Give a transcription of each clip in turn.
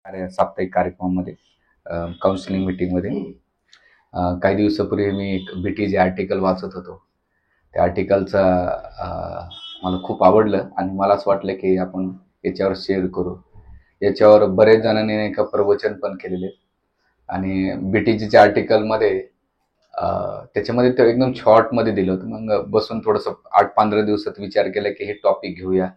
साप्ताहिक कार्यक्रमामध्ये काउन्सिलिंग मीटिंगमध्ये काही दिवसापूर्वी मी एक बीटीजे आर्टिकल वाचत होतो. त्या आर्टिकलचा मला खूप आवडलं आणि मला असं वाटलं की आपण याच्यावर शेअर करू. याच्यावर बरेच जणांनी नाही का प्रवचन पण केलेले आणि बीटीजीच्या आर्टिकलमध्ये त्याच्यामध्ये ते एकदम शॉर्टमध्ये दिलं होतं. मग बसून थोडंसं 8-15 दिवसात विचार केला की हे टॉपिक घेऊया.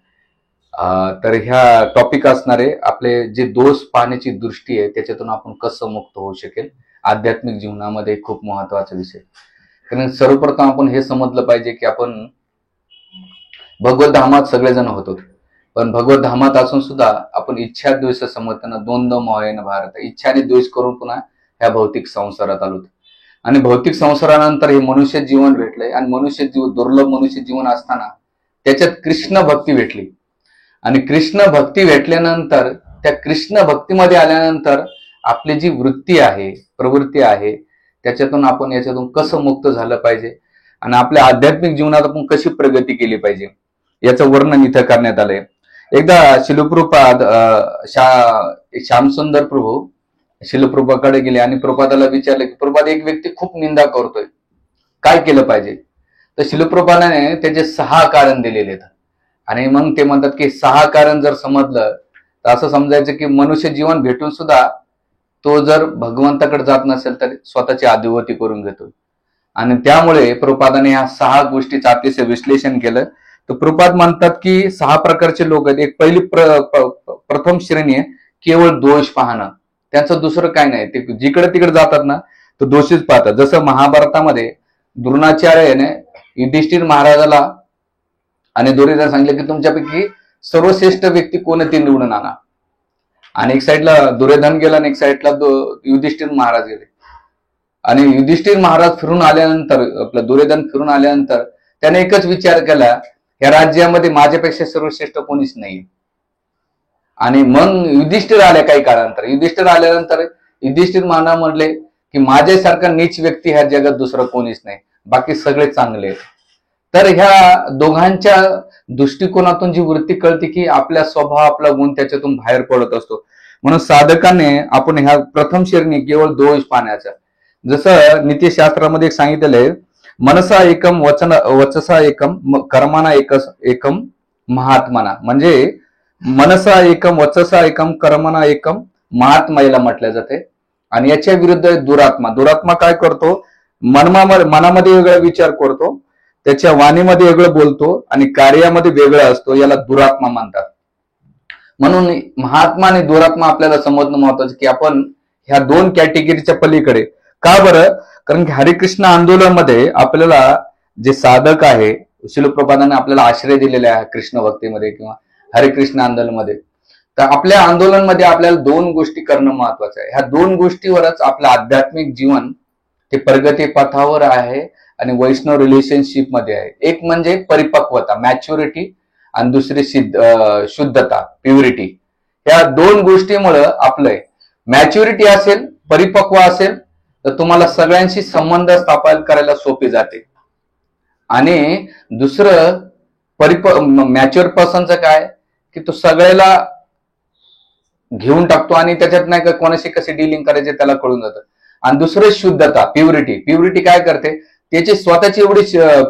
तर ह्या टॉपिक असणारे आपले जे दोष पाहण्याची दृष्टी आहे त्याच्यातून आपण कसं मुक्त होऊ शकेल. आध्यात्मिक जीवनामध्ये खूप महत्वाचा विषय. कारण सर्वप्रथम आपण हे समजलं पाहिजे की आपण भगवत धामात सगळेजण होतो, पण भगवत धामात असून सुद्धा आपण इच्छा द्वेष समजताना द्वंद्व मोहेन भारत, इच्छा आणि द्वेष करून पुन्हा ह्या भौतिक संसारात आलो. आणि भौतिक संसारानंतर हे मनुष्य जीवन भेटलंय आणि मनुष्य जीवन दुर्लभ मनुष्य जीवन असताना त्याच्यात कृष्ण भक्ती भेटली आणि कृष्ण भक्ती भेटल्यानंतर त्या कृष्ण भक्तीमध्ये आल्यानंतर आपली जी वृत्ती आहे, प्रवृत्ती आहे, त्याच्यातून आपण याच्यातून कसं मुक्त झालं पाहिजे आणि आपल्या आध्यात्मिक जीवनात आपण कशी प्रगती केली पाहिजे याचं वर्णन इथं करण्यात आलंय. एकदा शिलप्रभुपाद श्यामसुंदर प्रभू शिलप्रभुपाकडे गेले आणि प्रभुपादाला विचारले की प्रभुपाद, एक व्यक्ती खूप निंदा करतोय, काय केलं पाहिजे? तर शिलप्रभुपादाने त्याचे 6 कारण दिलेले आहेत. आणि मग ते म्हणतात की 6 कारण जर समजलं तर असं समजायचं की मनुष्य जीवन भेटून सुद्धा तो जर भगवंताकडे जात नसेल तर स्वतःची आदिवती करून घेतो. आणि त्यामुळे प्रभुपादाने ह्या 6 गोष्टीचं अतिशय विश्लेषण केलं. तर प्रभुपाद म्हणतात की 6 प्रकारचे लोक आहेत. एक पहिली प्रथम श्रेणी आहे केवळ दोष पाहणं. त्यांचं दुसरं काय नाही, ते जिकडे तिकडे जातात ना तर दोषच पाहतात. जसं महाभारतामध्ये द्रोणाचार्याने युधिष्ठिर महाराजाला आणि दुर्योधन सांगितलं की तुमच्यापैकी सर्वश्रेष्ठ व्यक्ती कोणती निवडून आणा. आणि एक साईडला दुर्योधन गेला आणि एक साईडला युधिष्ठिर महाराज गेले. आणि युधिष्ठिर महाराज फिरून आल्यानंतर, आपलं दुर्योधन फिरून आल्यानंतर त्याने एकच विचार केला, या राज्यामध्ये माझ्यापेक्षा सर्वश्रेष्ठ कोणीच नाही. आणि मग युधिष्ठिर आले काही काळानंतर. युधिष्ठिर आल्यानंतर युधिष्ठिर महाराज म्हटले की माझ्यासारखा नीच व्यक्ती ह्या जगात दुसरं कोणीच नाही, बाकी सगळे चांगले आहेत. तर ह्या दोघांच्या दृष्टिकोनातून जी वृत्ती कळते की आपला स्वभाव, आपला गुण त्याच्यातून बाहेर पडत असतो. म्हणून साधकाने आपण ह्या प्रथम श्रेणी केवळ दोष पाहण्याचा, जसं नीतिशास्त्रामध्ये सांगितलेलं आहे, मनसा एकम वचसा एकम कर्मणा एकम महात्मना. म्हणजे मनसा एकम वचसा एकम कर्मणा एकम महात्माला म्हटलं जाते. आणि याच्या विरुद्ध दुरात्मा. दुरात्मा काय करतो? मनामध्ये वेगळा विचार करतो, त्याच्या वाणीमध्ये वेगळं बोलतो आणि कार्यामध्ये वेगळं असतो, याला दुरात्मा म्हणतात. म्हणून महात्मा आणि दुरात्मा आपल्याला समजणं महत्वाचं की आपण ह्या 2 कॅटेगरीच्या पलीकडे. का बरं? कारण की हरिकृष्ण आंदोलनामध्ये आपल्याला जे साधक आहे, शिलप्रभुपादांनी आपल्याला आश्रय दिलेला आहे कृष्ण भक्तीमध्ये किंवा हरिकृष्ण आंदोलनामध्ये. तर आपल्या आंदोलनामध्ये आपल्याला 2 गोष्टी करणं महत्वाचं आहे. ह्या 2 गोष्टीवरच आपलं आध्यात्मिक जीवन ते प्रगती पथावर आहे आणि वैष्णव रिलेशनशिप मध्ये आहे. एक म्हणजे परिपक्वता, मॅच्युरिटी, आणि दुसरी शुद्धता, प्युरिटी. या 2 गोष्टीमुळे आपलं मॅच्युरिटी असेल, परिपक्व असेल तर तुम्हाला सगळ्यांशी संबंध स्थापन करायला सोपे जाते. आणि दुसरं मॅच्युअर पर्सनचं काय की तो सगळ्याला घेऊन टाकतो आणि त्याच्यात नाही का कोणाशी कशी डीलिंग करायचे त्याला कळून जातं. आणि दुसरं शुद्धता, प्युरिटी. प्युरिटी काय करते? त्याची स्वतःची एवढी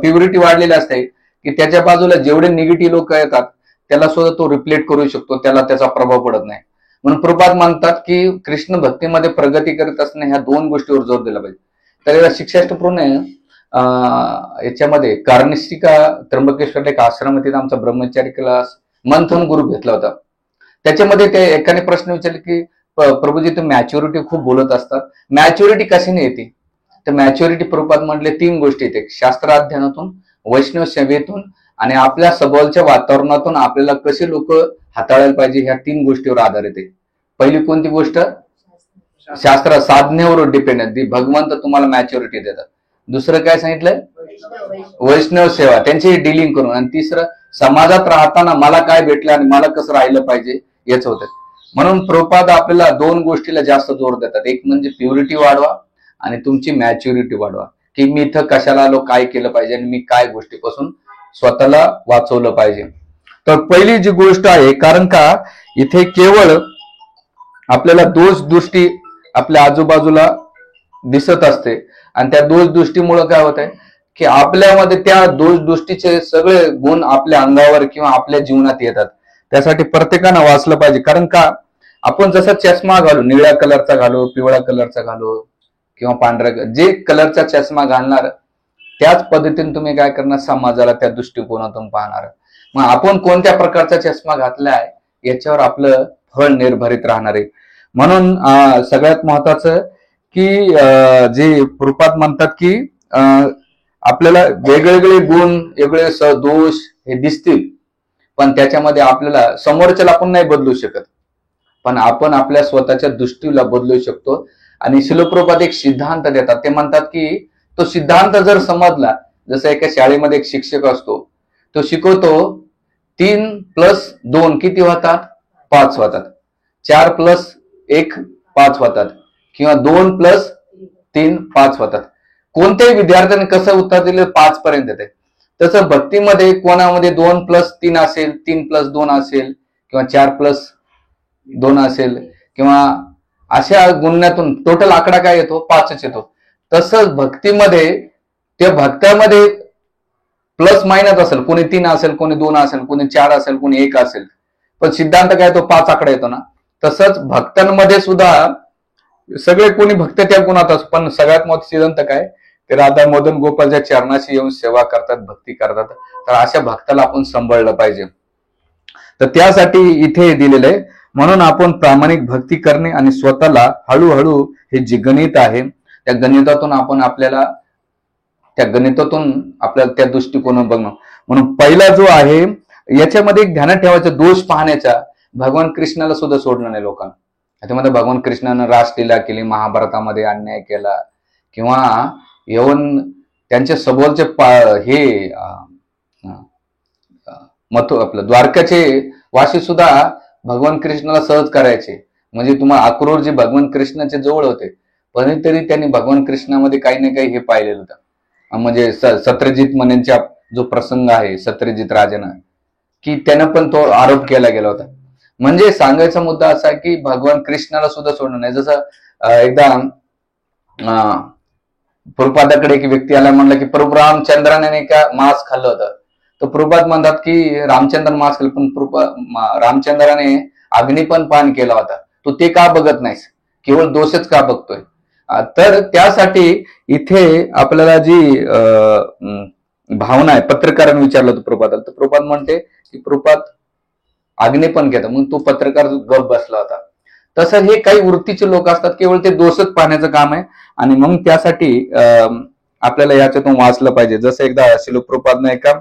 प्युरिटी वाढलेली असते की त्याच्या बाजूला जेवढे निगेटिव्ह लोक येतात त्याला सुद्धा तो रिप्लेट करू शकतो, त्याला त्याचा प्रभाव पडत नाही. म्हणून प्रभुपाद म्हणतात की कृष्ण भक्तीमध्ये प्रगती करत असताना ह्या 2 गोष्टीवर जोर दिला पाहिजे. तर शिक्षाष्टप्रभूने याच्यामध्ये कार्निष्ठिका त्र्यंबकेश्वरला एक आश्रम तिथे आमचा ब्रह्मचारी क्लास मंथन ग्रुप घेतला होता. त्याच्यामध्ये ते एकाने प्रश्न विचारले की प्रभूजी तुम्ही मॅच्युरिटी खूप बोलत असतात, मॅच्युरिटी कशाने येते? तर मॅच्युरिटी प्रभुपाद म्हटले 3 गोष्टी येते, शास्त्र अध्ययनातून, वैष्णव सेवेतून आणि आपल्या सभोवतालच्या वातावरणातून आपल्याला कसे लोक हाताळायला पाहिजे, ह्या 3 गोष्टीवर आधारित आहे. पहिली कोणती गोष्ट? शास्त्र साधनेवर डिपेंड. भगवंत तुम्हाला मॅच्युरिटी देतात. दुसरं काय सांगितलंय? वैष्णव सेवा, त्यांची डिलिंग करून. आणि तिसरं समाजात राहताना मला काय भेटलं आणि मला कसं राहिलं पाहिजे याच होतं. म्हणून प्रभुपाद आपल्याला 2 गोष्टीला जास्त जोर देतात. एक म्हणजे प्युरिटी वाढवा आणि तुमची मॅच्युरिटी वाढवा, की मी इथं कशाला आलो, काय केलं पाहिजे आणि मी काय गोष्टीपासून स्वतःला वाचवलं पाहिजे. तर पहिली जी गोष्ट आहे, कारण का इथे केवळ आपल्याला दोष दृष्टी आपल्या आजूबाजूला दिसत असते आणि त्या दोष दृष्टीमुळे काय होत आहे की आपल्यामध्ये त्या दोष दृष्टीचे सगळे गुण आपल्या अंगावर किंवा आपल्या जीवनात येतात. त्यासाठी प्रत्येकानं वाचलं पाहिजे. कारण का आपण जसा चष्मा घालू, निळ्या कलरचा घालू, पिवळ्या कलरचा घालू किंवा पांढऱ्या, जे कलरचा चष्मा घालणार त्याच पद्धतीने तुम्ही काय करणार, समाजाला त्या दृष्टिकोनातून पाहणार. मग आपण कोणत्या प्रकारचा चष्मा घातलाय याच्यावर आपलं फळ निर्भरित राहणार आहे. म्हणून सगळ्यात महत्वाचं की जे रूपात म्हणतात की आपल्याला वेगवेगळे गुण, वेगळे दोष हे दिसतील, पण त्याच्यामध्ये आपल्याला समोरच्याला आपण नाही बदलू शकत, पण आपण आपल्या स्वतःच्या दृष्टीला बदलू शकतो. आणि शिलप्रभुपाद एक सिद्धांत देतात. ते म्हणतात की तो सिद्धांत जर समजला, जसं एका शाळेमध्ये एक शिक्षक असतो, तो शिकवतो 3+2 किती होतात, 5 होतात. 4+1 5 होतात किंवा 2+3 5 होतात. कोणत्याही विद्यार्थ्याने कसं उत्तर दिलं 5 पर्यंत येते. तसं भक्तीमध्ये कोणामध्ये 2+3 असेल, 3+2 असेल किंवा 4+2 असेल किंवा अशा गुण्यातून टोटल आकडा काय येतो, 5च येतो. तसंच भक्तीमध्ये त्या भक्तामध्ये प्लस मायनस असेल, कोणी 3 असेल, कोणी 2 असेल, कोणी 4 असेल, कोणी 1 असेल, पण सिद्धांत काय तो 5 आकडा येतो ना. तसंच भक्तांमध्ये सुद्धा सगळे कोणी भक्त त्या गुणात असतो, पण सगळ्यात मोठा सिद्धांत काय, ते राधा मदन गोपालच्या चरणाशी येऊन सेवा करतात, भक्ती करतात. तर अशा भक्ताला आपण सांभाळलं पाहिजे. तर त्यासाठी इथे दिलेलं आहे. म्हणून आपण प्रामाणिक भक्ती करणे आणि स्वतःला हळूहळू हे जे गणित आहे त्या गणितातून आपल्याला त्या दृष्टिकोनातून बघणं. म्हणून पहिला जो आहे याच्यामध्ये एक ध्यानात ठेवायचं, दोष पाहण्याचा. भगवान कृष्णाला सुद्धा सोडलं नाही लोकांना. त्याच्यामध्ये भगवान कृष्णानं रासलीला केली, महाभारतामध्ये अन्याय केला किंवा येऊन त्यांच्या सभोवरचे हे आपलं द्वारकाचे वासी सुद्धा भगवान कृष्णाला सहज करायचे. म्हणजे तुम्हाला अक्रूर जे भगवान कृष्णाच्या जवळ होते, पण तरी त्यांनी भगवान कृष्णामध्ये काही ना काही हे पाहिलेलं होतं. म्हणजे सत्यजित मनेंचा जो प्रसंग आहे, सत्यजित राजानं, की त्यानं पण तो आरोप केला गेला होता. म्हणजे सांगायचा मुद्दा असा की भगवान कृष्णाला सुद्धा सोडणं नाही. जसं एकदा प्रभुपादाकडे एक व्यक्ती आला, म्हणला की प्रभू रामचंद्राने का मांस खाल्लं होतं. तर प्रभुपाद म्हणतात की रामचंद्र मांस खाल्लं, पण रामचंद्राने अग्नी पण पान केला होता. तू ते का बघत नाहीस, केवळ दोषच का बघतोय. तर त्यासाठी इथे आपल्याला जी भावना आहे, पत्रकाराने विचारलं होतं प्रभुपादाला, तर प्रभुपाद म्हणते की प्रभुपाद अग्नी पण घेतात, मग तो पत्रकार गप बसला होता. तसं हे काही वृत्तीचे लोक असतात, केवळ ते दोषच पाहण्याचं काम आहे. आणि मग त्यासाठी आपल्याला याच्यातून वाचलं पाहिजे. जसं एकदा शिल प्रभुपादनं एका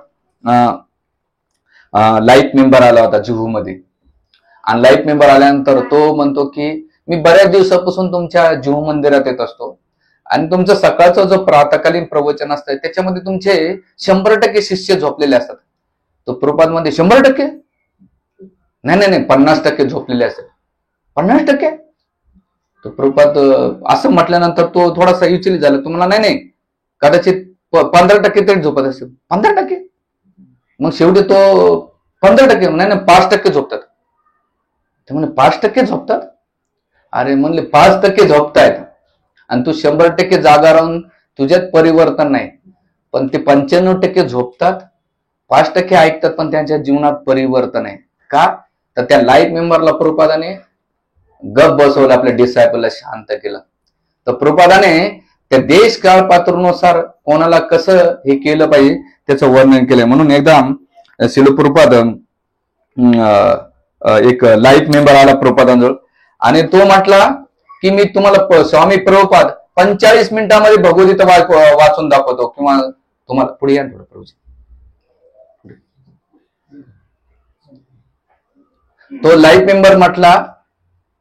लाईफ मेंबर आला होता जुहूमध्ये, आणि लाईफ मेंबर आल्यानंतर तो म्हणतो की मी बऱ्याच दिवसापासून तुमच्या जुहू मंदिरात येत असतो आणि तुमचं सकाळचं जो प्रातःकालीन प्रवचन असतं त्याच्यामध्ये तुमचे 100% शिष्य झोपलेले असतात. तो प्रभुपाद मध्ये 100%? नाही 50% झोपलेले असतात. 50%? तो प्रभुपाद असं म्हटल्यानंतर तो थोडासा विचलित झाला. तुम्हाला नाही कदाचित 15% तरी झोपत असेल. 15%? मग शेवटी तो 15% नाही 5% झोपतात. ते म्हणजे 5% झोपतात? अरे म्हणले 5% झोपतायत आणि तू 100% जागा राहून तुझ्यात परिवर्तन नाही, पण ते 95% झोपतात, 5% ऐकतात, पण त्यांच्या जीवनात परिवर्तन आहे. का? तर त्या लाईफ मेंबरला प्रभुपादाने गप बसवलं, आपल्या डिसायपलला शांत केलं. तर प्रभुपादाने त्या देश काळ पात्रानुसार कोणाला कसं हे केलं पाहिजे त्याचं वर्णन केलंय. म्हणून एकदा शिल प्रभुपाद एक लाईफ मेंबर आला प्रभुपादांजवळ आणि तो म्हटला की मी तुम्हाला स्वामी प्रभुपाद 45 मिनिटांमध्ये भगवद्गीता वाचून दाखवतो, किंवा तुम्हाला पुढे या थोडं प्रभूजी. तो लाईफ मेंबर म्हटला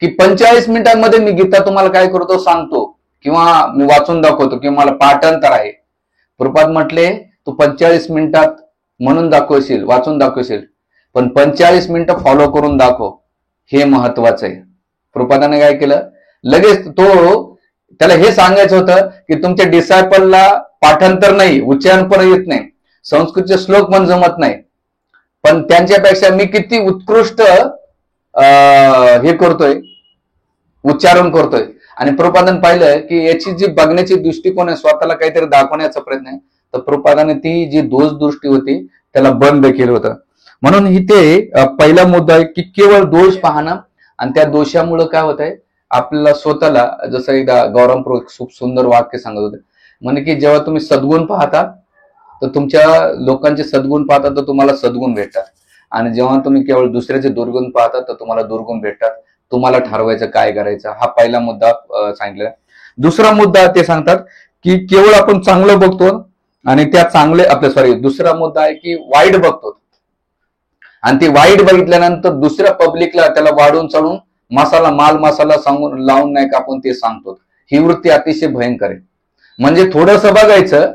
की 45 मिनिटांमध्ये मी गीता तुम्हाला काय करतो सांगतो, किंवा मी वाचून दाखवतो, किंवा मला पाठांतर आहे. प्रभुपाद म्हटले तू 45 मिनिटात म्हणून दाखवशील, वाचून दाखवशील, पण 45 मिनिटं फॉलो करून दाखव, हे महत्वाचं आहे. प्रभुपादाने काय केलं, लगेच त्याला हे सांगायचं होतं की तुमच्या डिसायपलला पाठांतर नाही, उच्चारण पण येत नाही, संस्कृतचे श्लोक पण जमत नाही, पण त्यांच्यापेक्षा मी किती उत्कृष्ट हे करतोय, उच्चारण करतोय. आणि प्रभुपादांनी पाहिलं की याची जी बघण्याची दृष्टिकोन आहे, स्वतःला काहीतरी दाखवण्याचा प्रयत्न आहे, तर प्रभुपादाने ती जी दोष दृष्टी होती त्याला बंद केलं होतं. म्हणून इथे पहिला मुद्दा आहे की केवळ दोष पाहणं, आणि त्या दोषामुळे काय होत आहे आपल्याला स्वतःला, जसं एकदा गौरव खूप सुंदर वाक्य सांगत होते, म्हणजे की जेव्हा तुम्ही सद्गुण पाहता तर तुमच्या लोकांचे सद्गुण पाहता तर तुम्हाला सद्गुण भेटतात, आणि जेव्हा तुम्ही केवळ दुसऱ्याचे दुर्गुण पाहता तर तुम्हाला दुर्गुण भेटतात. तुम्हाला ठरवायचं काय करायचं. हा पहिला मुद्दा सांगितलेला. दुसरा मुद्दा ते सांगतात की केवळ आपण चांगलं बघतो आणि त्या चांगले दुसरा मुद्दा आहे की वाईट बघतो, आणि ते वाईट बघितल्यानंतर दुसऱ्या पब्लिकला त्याला वाढून चढून माल मसाला सांगून लावून नाही का आपण ते सांगतो. ही वृत्ती अतिशय भयंकर आहे. म्हणजे थोडंसं बघायचं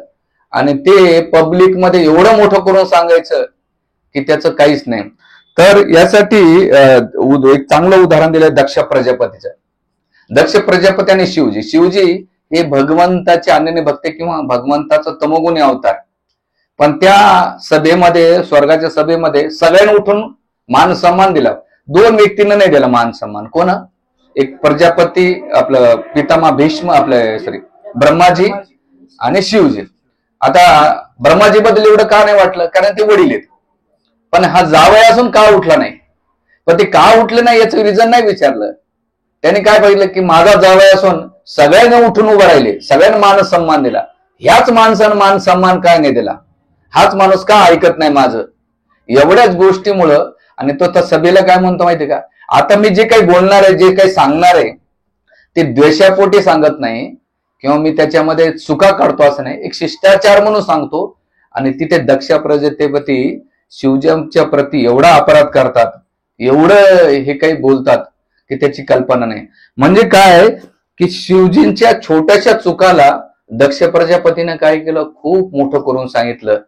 आणि ते पब्लिक मध्ये एवढं मोठं करून सांगायचं की त्याचं काहीच नाही. तर यासाठी एक चांगलं उदाहरण दिलंय दक्ष प्रजापतीचं. दक्ष प्रजापती आणि शिवजी हे भगवंताचे अनन्य भक्त किंवा भगवंताचा तमोगुणी अवतार. पण त्या सभेमध्ये, स्वर्गाच्या सभेमध्ये सगळ्यांनी उठून मान सन्मान दिला. दोन व्यक्तींना नाही दिला मान सन्मान. कोण? एक प्रजापती, आपलं पितामह भीष्म, ब्रह्माजी आणि शिवजी. आता ब्रह्माजी बद्दल एवढं का नाही वाटलं, कारण ते वडील आहेत. पण हा जावई असून का उठला नाही? पण ते का उठले नाही याचं रिझन नाही विचारलं. त्यांनी काय बघितलं की माझा जावई असून सगळ्यांनी उठून उभं राहिले, सगळ्यांना मान सन्मान दिला, ह्याच माणसानं मान सन्मान काय नाही दिला, हाच माणूस का ऐकत नाही माझं. एवढ्याच गोष्टीमुळं, आणि तो त्या सभेला काय म्हणतो माहितीये का, आता मी जे काही बोलणार आहे, जे काही सांगणार आहे ते द्वेषापोटी सांगत नाही किंवा मी त्याच्यामध्ये चुका काढतो असं नाही, एक शिष्टाचार म्हणून सांगतो. आणि तिथे दक्ष प्रजापती शिवजींच्या प्रती एवढा अपराध करतात, एवढं हे काही बोलतात की त्याची कल्पना नाही. म्हणजे काय की शिवजींच्या छोट्याशा चुकाला दक्ष प्रजापतीनं काय केलं, खूप मोठं करून सांगितलं.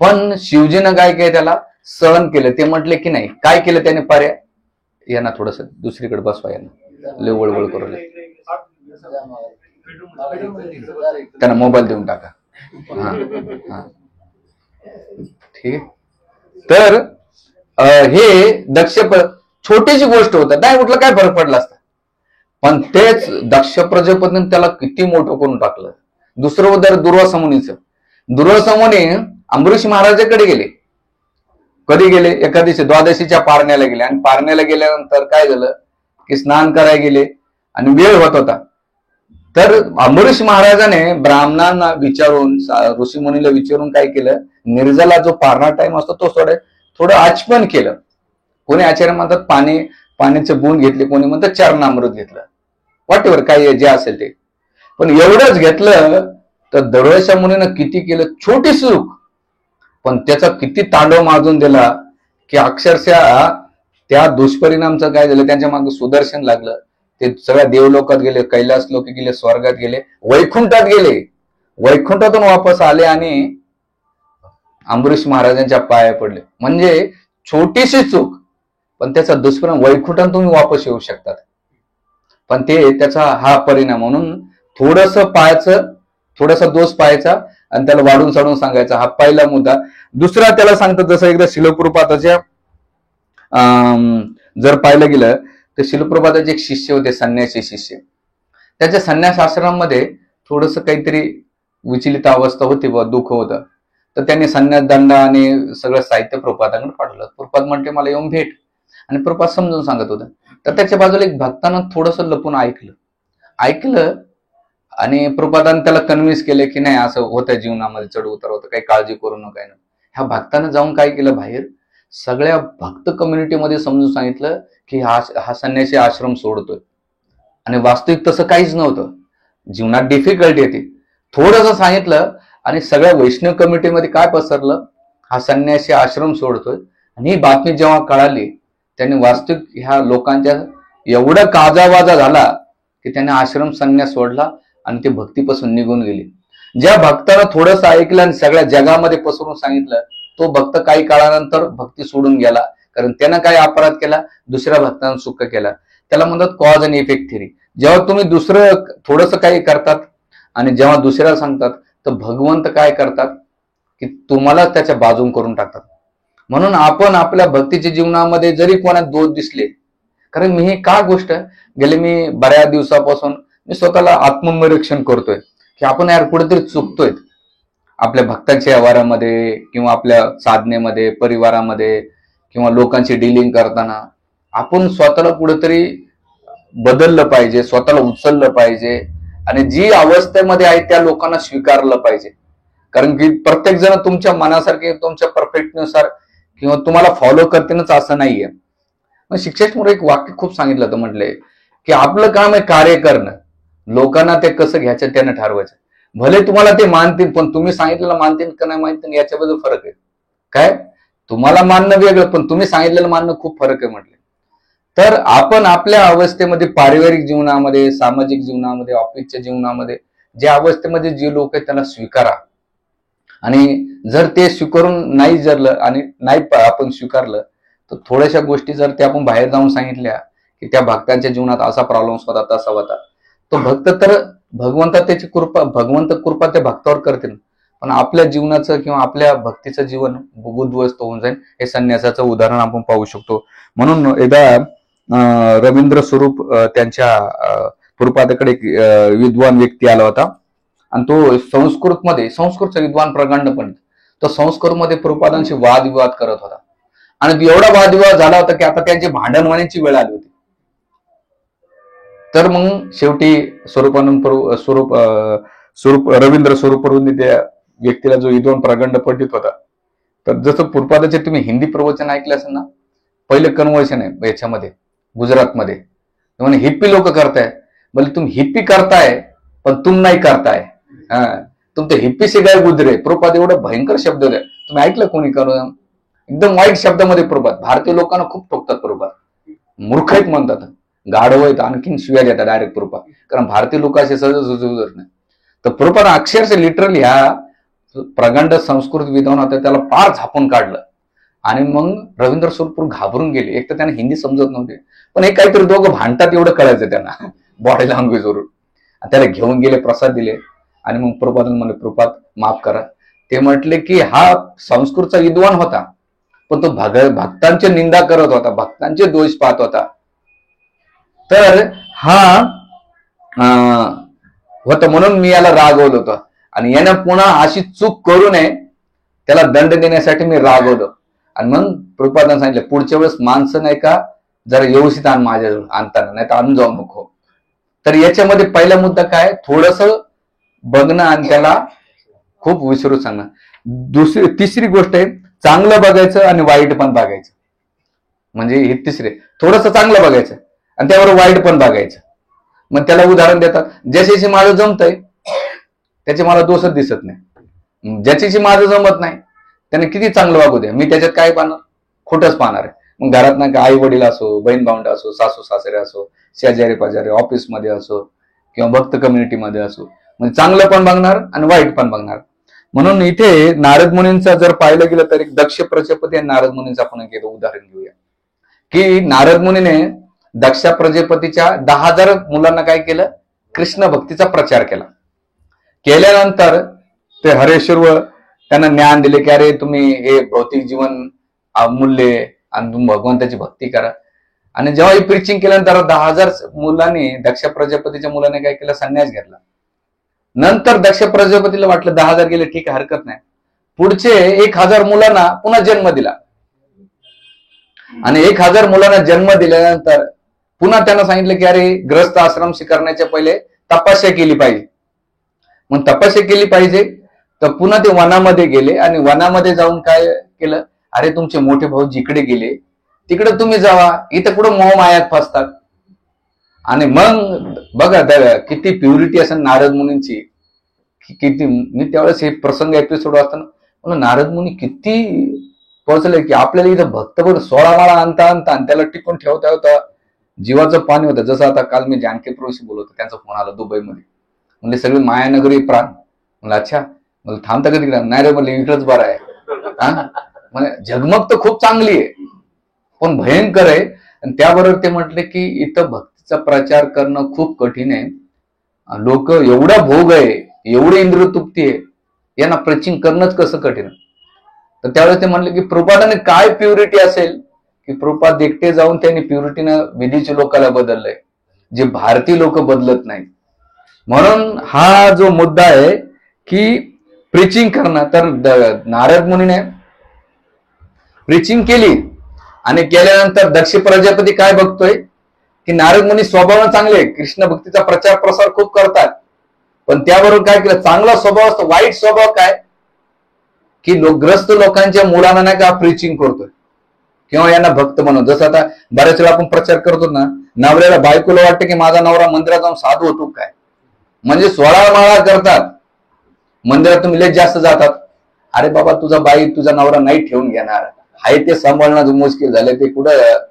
पण शिवजीनं काय केलं, त्याला सहन केलं. ते म्हटले की नाही, काय केलं त्याने, पर्याय यांना थोडस दुसरीकडे बसवा, यांना लय वळवळ करू, त्यांना मोबाईल देऊन टाका. हा ठीक आहे. तर हे दक्ष छोटीशी गोष्ट होतं, नाही म्हटलं काय फरक पडला असता. पण तेच दक्ष प्रजापतीने त्याला किती मोठं करून टाकलं. दुसरं उदाहरण दुर्वासा मुनीचं. दुर्वासा मुनी अंबरीश महाराजाकडे गेले. कधी गेले? एकादशी द्वादशीच्या पारण्याला गेले. आणि पारण्याला गेल्यानंतर काय झालं की स्नान करायला गेले आणि वेळ होत होता. तर अंबरीश महाराजाने ब्राह्मणांना विचारून, ऋषी मुनीला विचारून काय केलं, निर्जला जो पारणा टाइम असतो तो थोडं आचमन केलं. कोणी आचार्य म्हणतात पाण्याचे बूंद घेतले, कोणी म्हणतात चरणामृत घेतलं, वाटेवर काय जे असेल ते. पण एवढंच घेतलं तर दरवेळेच्या मुनीनं किती केलं, छोटी चूक, पण त्याचा किती तांडव माजून दिला की अक्षरशः त्या दुष्परिणामचं काय झालं, त्यांच्या मागे सुदर्शन लागलं. ते सगळ्या देवलोकात गेले, कैलास लोक गेले, स्वर्गात गेले, वैकुंठात गेले. वैकुंठातून वापस आले आणि अंबरीश महाराजांच्या पाया पडले. म्हणजे छोटीशी चूक, पण त्याचा दुष्परिणाम, वैकुंठातून वापस येऊ शकतात. पण त्याचा हा परिणाम. म्हणून थोडासा दोष पाहायचा आणि त्याला वाढून चढून सांगायचा. हा पहिला मुद्दा. दुसरा त्याला सांगतात, जसं एकदा शिलप्रपाताच्या जर पाहिलं गेलं तर शिलप्रपाताचे एक शिष्य होते, संन्यासी शिष्य. त्याच्या संन्यास आश्रमामध्ये थोडस काहीतरी विचलित अवस्था होती, दुःख होतं. तर त्यांनी संन्यास दंडा आणि सगळं साहित्य प्रपाताकडे पाठवलं. प्रपात म्हणते मला येऊन भेट, आणि प्रपात समजून सांगत होतं. तर त्याच्या बाजूला एक भक्तानं थोडस लपून ऐकलं आणि प्रपातानं त्याला कन्व्हिन्स केलं की नाही, असं होतं जीवनामध्ये, चढ उतार होतं, काही काळजी करू नका. ह्या भक्तानं जाऊन काय केलं, बाहेर सगळ्या भक्त कम्युनिटीमध्ये समजून सांगितलं की हा संन्यासी आश्रम सोडतोय. आणि वास्तविक तसं काहीच नव्हतं. जीवनात डिफिकल्टी येते, थोडंसं सांगितलं आणि सगळ्या वैष्णव कमिटीमध्ये काय पसरलं, हा संन्यासी आश्रम सोडतोय. आणि ही बातमी जेव्हा कळाली, त्यांनी वास्तविक ह्या लोकांच्या एवढा काजावाजा झाला की त्याने आश्रम संन्यास सोडला आणि ते भक्तीपासून निघून गेले. ज्या भक्ताला थोडंसं ऐकलं आणि सगळ्या जगामध्ये पसरून सांगितलं, तो भक्त काही काळानंतर भक्ती सोडून गेला. कारण त्यानं काय अपराध केला, दुसऱ्या भक्तानं सुख केला. त्याला म्हणतात कॉज आणि इफेक्ट थिअरी. जेव्हा तुम्ही दुसरं थोडंसं काही करतात आणि जेव्हा दुसऱ्याला सांगतात, तर भगवंत काय करतात की तुम्हाला त्याच्या बाजून करून टाकतात. म्हणून आपण आपल्या भक्तीच्या जीवनामध्ये जरी कोणाला दोष दिसले, कारण मी ही का गोष्ट गेले मी बऱ्याच दिवसापासून मी स्वतःला आत्मनिरीक्षण करतोय की आपण यार कुठेतरी चुकतोय आपल्या भक्तांच्या व्यवहारामध्ये किंवा आपल्या साधनेमध्ये, परिवारामध्ये किंवा लोकांशी डीलिंग करताना आपण स्वतःला कुठेतरी बदललं पाहिजे, स्वतःला उचललं पाहिजे आणि जी अवस्थेमध्ये आहे त्या लोकांना स्वीकारलं पाहिजे. कारण की प्रत्येक जण तुमच्या मनासारखे, तुमच्या परफेक्टनुसार किंवा तुम्हाला फॉलो करतेनच असं नाहीये. मग शिक्षक एक वाक्य खूप सांगितलं होतं, म्हटलंय की आपलं काम आहे कार्य करणं, लोकांना ते कसं घ्यायचं त्यानं ठरवायचं. भले तुम्हाला ते मानतील, पण तुम्ही सांगितलेलं मानतील का नाही मानतील याच्याबद्दल फरक आहे. काय तुम्हाला मानणं वेगळं, पण तुम्ही सांगितलेलं मानणं खूप फरक आहे म्हटले. तर आपण आपल्या अवस्थेमध्ये, पारिवारिक जीवनामध्ये, सामाजिक जीवनामध्ये, ऑफिसच्या जीवनामध्ये, ज्या अवस्थेमध्ये जे लोक आहेत त्यांना स्वीकारा. आणि जर ते स्वीकारून नाही जरलं आणि नाही आपण स्वीकारलं तर थोड्याशा गोष्टी जर ते आपण बाहेर जाऊन सांगितल्या की त्या भक्तांच्या जीवनात असा प्रॉब्लेम होता, तसा होता, तो भक्त तर भगवंत त्याची कृपा, भगवंत कृपा त्या भक्तावर करतील, पण आपल्या जीवनाचं किंवा आपल्या भक्तीचं जीवन उद्ध्वस्त होऊन जाईल. हे संन्यासाचं उदाहरण आपण पाहू शकतो. म्हणून एकदा रवींद्र स्वरूप त्यांच्या गुरुपादाकडे एक विद्वान व्यक्ती आला होता आणि तो संस्कृतचा विद्वान प्रगंड पंडित, तो संस्कृतमध्ये प्रभुपादांशी वादविवाद करत होता आणि एवढा वादविवाद झाला होता की आता त्यांची भांडण होण्याची वेळ आली होती. तर मग शेवटी रवींद्र स्वरूप त्या व्यक्तीला, जो विद्वान प्रगंड पंडित होता, तर जसं प्रभुपादाचे तुम्ही हिंदी प्रवचन ऐकले असेल ना, पहिले कन्व्हर्शन आहे याच्यामध्ये गुजरातमध्ये, म्हणे हिप्पी लोक करताय, बोले तुम हिप्पी करताय पण तुम नाही करताय, तुम तो हिप्पी से गाय गुजरे. प्रभुपाद एवढं भयंकर शब्द होते, तुम्ही ऐकलं कोणी करून, एकदम वाईट शब्दामध्ये प्रभुपाद. भारतीय लोकांना खूप ठोकतात प्रभुपाद, मूर्ख आहेत म्हणतात, गाढव आहेत, आणखीन शिव्या देतात डायरेक्ट प्रभुपाद, कारण भारतीय लोक असे सहज उजवत नाही. तर प्रभुपाद अक्षरशः लिटरली ह्या प्रगंड संस्कृत विद्वान होता त्याला फार झापून काढलं आणि मग रवींद्र स्वरूप घाबरून गेले. एक तर त्यांना हिंदी समजत नव्हते, पण हे काहीतरी दोघं भांडतात एवढं कळायचं त्यांना बॉडी लँग्वेजवरून. त्याला घेऊन गेले, प्रसाद दिले आणि मग प्रभुपाद म्हणले, प्रभुपाद माफ करा. ते म्हटले की हा संस्कृतचा विद्वान होता, पण तो भक्तांची निंदा करत होता, भक्तांचे दोष पाहत होता. तर हा होता म्हणून मी याला रागवलं होतं आणि यानं पुन्हा अशी चूक करू नये त्याला दंड देण्यासाठी मी रागवलं. आणि मग प्रभुपादांनी सांगितलं, पुढच्या वेळेस माणसं नाही का जरा व्यवस्थित आण माझ्याजवळ, आणताना नाही तर आणून जाऊ नको. तर याच्यामध्ये पहिला मुद्दा काय, थोडस बघणं आणि त्याला खूप विसरू सांगणं. तिसरी गोष्ट आहे, चांगलं बघायचं आणि वाईट पण बघायचं. म्हणजे हे तिसरे, थोडस चांगलं बघायचं आणि त्यावर वाईट पण बघायचं. मग त्याला उदाहरण देतात, ज्याच्याशी माझं जमतंय त्याचे मला दोषच दिसत नाही, ज्याच्याशी माझं जमत नाही त्याने किती चांगलं वागू द्या, मी त्याच्यात काय पाहणार, खोटच पाहणार आहे. मग घरात ना आई वडील असो, बहीण भावंड असो, सासू सासरे असो, शेजारी पाजारी, ऑफिसमध्ये असो किंवा भक्त कम्युनिटीमध्ये असो, म्हणजे चांगलं पण बघणार आणि वाईट पण बघणार. म्हणून इथे नारद मुनींचा जर पाहिलं गेलं तर एक दक्ष प्रजापती आणि नारद मुनींचं आपण उदाहरण घेऊया. की नारद मुनीने दक्ष प्रजापतीच्या 10,000 मुलांना काय केलं, कृष्ण भक्तीचा प्रचार केला. केल्यानंतर ते हरेश्वर त्यांना ज्ञान दिले की अरे तुम्ही हे भौतिक जीवन अमूल्य आणि तुम्ही भगवंताची भक्ती करा. आणि जेव्हा ही प्रिचिंग केल्यानंतर 10,000 मुलांनी, दक्ष प्रजापतीच्या मुलाने काय केलं, संन्यास घेतला. नंतर दक्ष प्रजापतीला वाटलं 10,000 गेले ठीक आहे, हरकत नाही, पुढचे 1,000 मुलांना पुन्हा जन्म दिला. आणि 1,000 मुलांना जन्म दिल्यानंतर पुन्हा त्यांना सांगितलं की अरे ग्रस्त आश्रम स्वीकारण्याच्या पहिले तपस्या केली पाहिजे. मग तपस्या केली पाहिजे तर पुन्हा ते वनामध्ये गेले आणि वनामध्ये जाऊन काय केलं, अरे तुमचे मोठे भाऊ जिकडे गेले तिकडे तुम्ही जावा, इथं कुठं मोहमायात फसतात. आणि मग बघा किती प्युरिटी असेल नारद मुनींची, किती. मी त्यावेळेस हे प्रसंग एपिसोड असताना नारद मुनी किती पोहोचले की आपल्याला इथं भक्त बघ 16 माळा आणता आणि त्याला टिकून ठेवता होता जीवाचं पाणी होतं. जसं आता काल मी जानकी प्रभूशी बोलत होतो, त्यांचा फोन आला दुबईमध्ये, म्हणजे सगळे मायानगरी प्राण. म्हणलं अच्छा, मला थांबता कधी नाही रे, म्हणलं इकडंच बरं आहे. हा म्हणजे झगमग तर खूप चांगली आहे पण भयंकर आहे. आणि त्याबरोबर ते म्हटले की इथं भक्तीचा प्रचार करणं खूप कठीण आहे, लोक एवढा भोग आहे, एवढी इंद्रियतृप्ती आहे, यांना प्रिचिंग करणंच कसं कठीण. तर त्यावेळेस ते म्हणले की प्रभुपादाने काय प्युरिटी असेल की प्रभुपाद एकटे जाऊन त्यांनी प्युरिटीनं विधीच्या लोकांना बदललंय, जे भारतीय लोक बदलत नाहीत. म्हणून हा जो मुद्दा आहे की प्रीचिंग करणं, तर नारद मुनीने प्रीचिंग केली आणि केल्यानंतर दक्ष प्रजापती काय बघतोय की नारद मुनी स्वभावानं चांगले, कृष्ण भक्तीचा प्रचार प्रसार खूप करतात, पण त्याबरोबर काय केलं, चांगला स्वभाव असतो, वाईट स्वभाव काय की ग्रस्त लोकांच्या मुलांना नाही का प्रीचिंग करतोय किंवा यांना भक्त म्हणून. जसं आता बऱ्याच वेळा आपण प्रचार करतो ना, नवऱ्याला बायकोला वाटतं की माझा नवरा मंदिरात जाऊन साधू होतो काय, म्हणजे 16 माळा करतात, मंदिरात तुम्ही लय जास्त जातात. अरे बाबा, तुझा तुझा नवरा नाही ठेवून घेणार आहे, ते सांभाळणं मुश्किल झालं ते कुठं.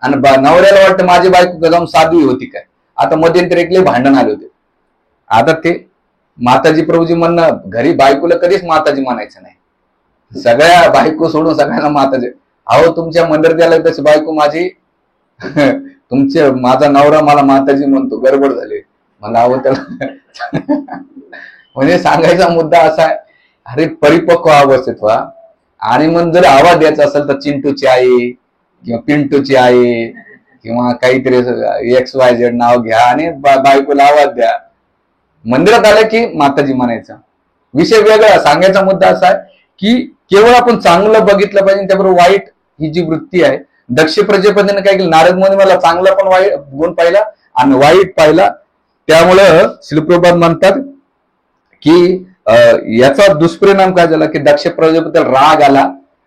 आणि नवऱ्याला वाटतं माझी बायको जाऊन साधू होती काय. आता मध्यंतरी एकले भांडण आले होते. आता ते माताजी प्रभूजी म्हणणं, घरी बायकोला कधीच माताजी म्हणायचं नाही, सगळ्या बायको सोडून सगळ्यांना माताजी. अहो, तुमच्या मंदिरात यायला तशी बायको माझी माझा नवरा मला माताजी म्हणतो, गडबड झाली. मला अहो त्याला म्हणजे सांगायचा मुद्दा असा आहे, अरे परिपक्व अवस्थेत व्हा. आणि मग जर आवाज द्यायचा असेल तर चिंटूची आई किंवा पिंटूची आई किंवा काहीतरी XYZ नाव घ्या आणि बायकोला आवाज द्या. मंदिरात आलं की माताजी म्हणायचा, विषय वेगळा. सांगायचा मुद्दा असा आहे की केवळ आपण चांगलं बघितलं पाहिजे, त्याबरोबर वाईट ही जी वृत्ती आहे. दक्ष प्रजापतीने काय केलं, नारद मुनी मला चांगला पण वाईट गुण पाहिला आणि वाईट पाहिला. त्यामुळं श्रील प्रभुपाद म्हणतात की याचा दुष्परिणाम काय झाला की दक्ष प्रजापतीला राग आला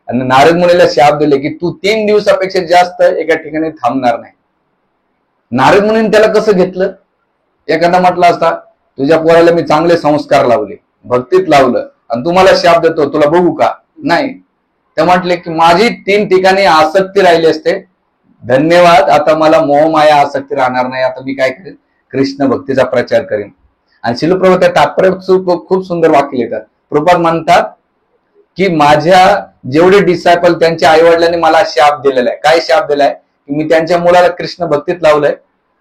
आणि नारद मुनीला शाप दिले की तू 3 दिवसापेक्षा जास्त एका ठिकाणी थांबणार नाही. नारद मुनीने त्याला कसं घेतलं, एखादा म्हटलं असता तुझ्या पोराला मी चांगले संस्कार लावले, भक्तीत लावलं आणि तुम्हाला शाप देतो, तुला बघू का. नाही, ते म्हटले की माझी 3 ठिकाणी आसक्ती राहिली असते, धन्यवाद, आता मला मोहमाया आसक्ती राहणार नाही, आता मी काय करेन, कृष्ण भक्तीचा प्रचार करेन. आणि श्रील प्रभुपाद त्या तात्पर्य खूप सुंदर वाक्य लिहितात. प्रभुपाद म्हणतात की माझ्या जेवढे डिसायपल त्यांच्या आईवडिलांनी मला शाप दिलेला आहे. काय शाप दिलाय की मी त्यांच्या मुलाला कृष्ण भक्तीत लावलंय,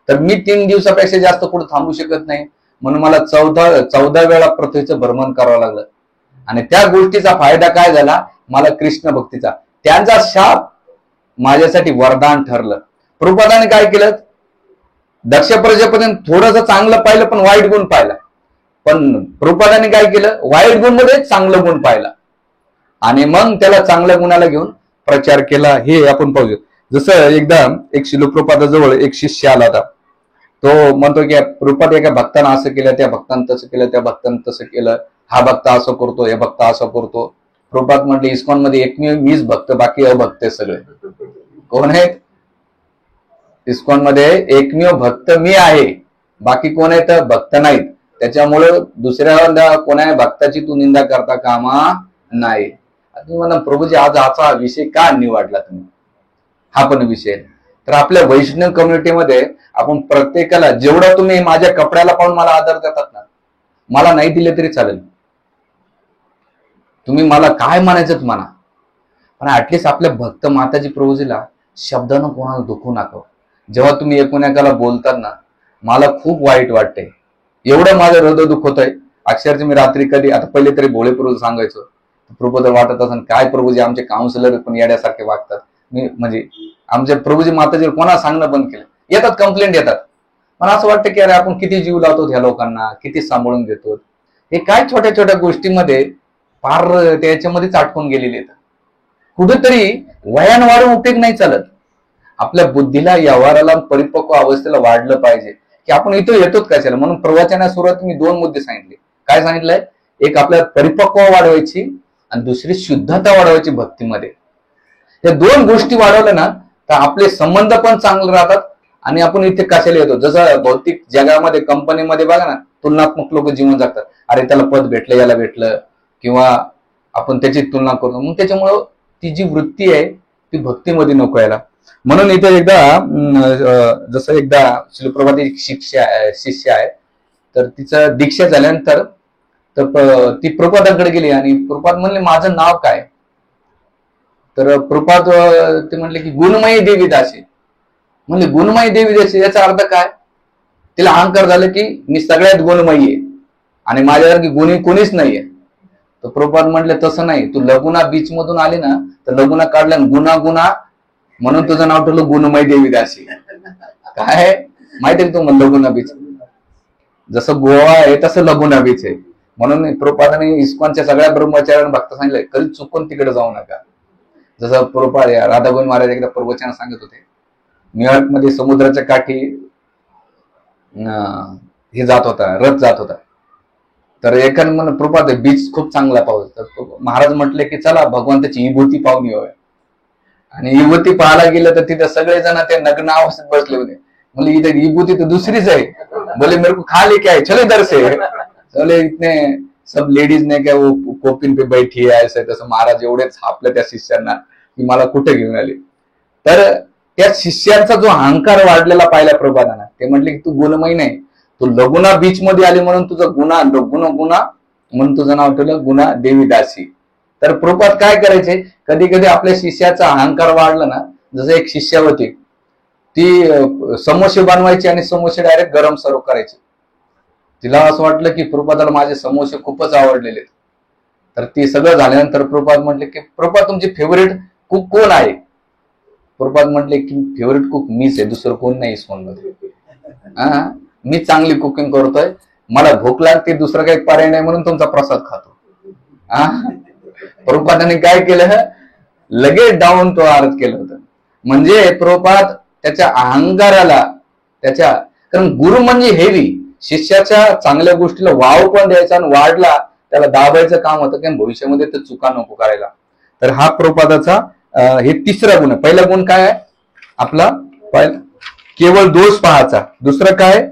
तर मी 3 दिवसापेक्षा जास्त कुठं थांबू शकत नाही, म्हणून मला 14 वेळा पृथ्वीचं भ्रमण करावं लागलं. आणि त्या गोष्टीचा फायदा काय झाला, मला कृष्ण भक्तीचा. त्यांचा शाप माझ्यासाठी वरदान ठरलं. प्रभुपादाने काय केलं, दक्ष प्रजापतीने थोडंसं चांगलं पाहिलं पण वाईट गुण पाहिला, पण प्रभुपादाने काय केलं, वाईट गुण मध्ये चांगलं गुण पाहिला आणि मग त्याला चांगल्या गुणाला घेऊन प्रचार केला. हे आपण पाहूया. जसं एकदा एक श्रील प्रभुपादाजवळ एक शिष्य आला होता. तो म्हणतो की प्रभुपाद एका भक्तानं असं केलं, त्या भक्तानं तसं केलं, त्या भक्तानं तसं केलं, हा भक्त असं करतो, हे भक्त असं करतो. प्रभुपाद म्हटले इस्कॉन मध्ये एकमेव मीच भक्त, बाकी अभक्त सगळे. कोण आहेत इस्कॉन मध्ये? एकमेव भक्त मी आहे, बाकी कोण आहेत? भक्त नाहीत. त्याच्यामुळं दुसऱ्या कोणा भक्ताची तू निंदा करता कामा नाही. तुम्ही म्हणा प्रभूजी आज हाचा विषय का निवडला तुम्ही, हा पण विषय. तर आपल्या वैष्णव कम्युनिटीमध्ये आपण प्रत्येकाला, जेवढा तुम्ही माझ्या कपड्याला पाहून मला आदर देतात ना, मला नाही दिले तरी चालेल, तुम्ही मला काय म्हणायचं म्हणा, पण ऍटलिस्ट आपल्या भक्त माताजी प्रभूजीला शब्दानं कोणाला दुखू नका. जेव्हा तुम्ही एकाला बोलतात ना, मला खूप वाईट वाटते, एवढं माझं हृदय दुखत आहे. अक्षरशः मी रात्री कधी, आता पहिले तरी भोळे प्रभू सांगायचो, प्रभू वाटत असं काय प्रभूजी आमचे काउन्सिलर पण येड्यासारखे वागतात. मी म्हणजे आमच्या प्रभूजी माताजी कोणा सांगणं बंद केलं, येतात कंप्लेंट येतात, पण असं वाटतं की अरे आपण किती जीव लावतो ह्या लोकांना, किती सांभाळून घेतो. हे काय छोट्या छोट्या गोष्टींमध्ये फार त्याच्यामध्येच अटकून गेलेले आहेत. कुठेतरी वयान वाढून उपयोग नाही चालत. आपल्या बुद्धीला, व्यवहाराला, परिपक्व अवस्थेला वाढलं पाहिजे की आपण इथं येतोच कशाला. म्हणून प्रवचना सुरुवात मी 2 मुद्दे सांगितले. काय सांगितलंय, एक आपल्याला परिपक्व वाढवायची आणि दुसरी शुद्धता वाढवायची भक्तीमध्ये. या 2 गोष्टी वाढवल्या ना तर आपले संबंध पण चांगले राहतात आणि आपण इथे कशाला येतो. जसं भौतिक जगामध्ये, कंपनीमध्ये बघा ना, तुलनात्मक लोक जीवन जगतात. अरे त्याला पद भेटलं, याला भेटलं, किंवा आपण त्याची तुलना करतो. मग त्याच्यामुळं ती जी वृत्ती आहे ती भक्तीमध्ये नको यायला. म्हणून इथे एकदा जसं एकदा श्रील प्रभुपाद शिष्य आहे, तर तिचं दीक्षा झाल्यानंतर तर ती प्रभुपादांकडे गेली आणि प्रभुपाद म्हणले माझं नाव काय. तर प्रभुपाद ते म्हणले की गुणमयी देवीदासी. म्हणले गुणमयी देवीदासी याचा अर्थ काय. तिला अहंकार झालं की मी सगळ्यात गुणमयी आहे आणि माझ्यासारखी गुणी कोणीच नाहीये. तर प्रभुपाद म्हणले तसं नाही, तू लघुना बीच मधून आली ना, तर लघुना काढल्या गुणा म्हणून तुझं नाव ठेवलं गुणमय देवीदासी. काय माहितीये का तुम्हाला लघुना बीच? जसं गोवा आहे तसं लघुना बीच आहे. म्हणून प्रभुपादांनी इस्कॉनच्या सगळ्या ब्रह्मचार्यांना भक्त सांगितलंय कधी चुकून तिकडे जाऊ नका. जसं प्रभुपाद राधागोविंद महाराज एकदा प्रवचन सांगत होते, न्यूयॉर्क मध्ये समुद्राच्या काठी हे जात होता, रथ जात होता. तर एकाने म्हणून प्रभुपाद बीच खूप चांगला पाऊस. तर महाराज म्हटले की चला भगवंताची विभूती पाहून येऊया. आणि विभूती पाहायला गेलं तर तिथे सगळेजण ते नग्न अवस्थेत बसले होते. म्हणजे इथे विभूती तर दुसरीच आहे. बोले मेरे को खा लेके आए, चलो इधर से. चले इतने सब लेडीज ने क्या वो कोपिन पे बैठी आहे असं तसं. महाराज एवढेच आपल्या त्या शिष्यांना की मला कुठे घेऊन आले. तर त्या शिष्यांचा जो अहंकार वाढलेला पाहिला प्रभुपादांना, ते म्हटले की तू गुणमय नाही, तू लघुना बीच मध्ये आले म्हणून तुझं गुन्हा म्हणून तुझं नाव ठेवलं गुणा देवीदासी. तर प्रभुपाद काय करायचे, कधी कधी आपल्या शिष्याचा अहंकार वाढला ना, जसं एक शिष्यावती ती समोसे बनवायची आणि समोसे डायरेक्ट गरम सर्व करायचे. तिला असं वाटलं की प्रभुपादाला माझे समोसे खूपच आवडलेले. तर ती सगळं झाल्यानंतर प्रभुपाद म्हटले की प्रभुपाद तुमचे फेवरेट कुक कोण आहे? प्रभुपाद म्हटले की फेवरेट कुक मीच आहे, दुसरं कोण नाही इस्कॉनमध्ये. मी चांगली कुकिंग करतोय, मला भूक लागते, दुसरं काही पर्याय नाही म्हणून तुमचा प्रसाद खातो. प्रभुपादांनी काय केलं, लगेच डाऊन टू अर्थ केलं होतं. म्हणजे प्रभुपाद त्याच्या अहंकाराला कारण गुरु म्हणजे हेवी, शिष्याच्या चांगल्या गोष्टीला वाव पण द्यायचा आणि वाढला त्याला दाबायचं काम होतं की भविष्यामध्ये ते चुका नको करायला. तर हा प्रभुपादाचा हे तिसरा गुण आहे. पहिला गुण काय आहे आपला, केवळ दोष पाहायचा. दुसरं काय,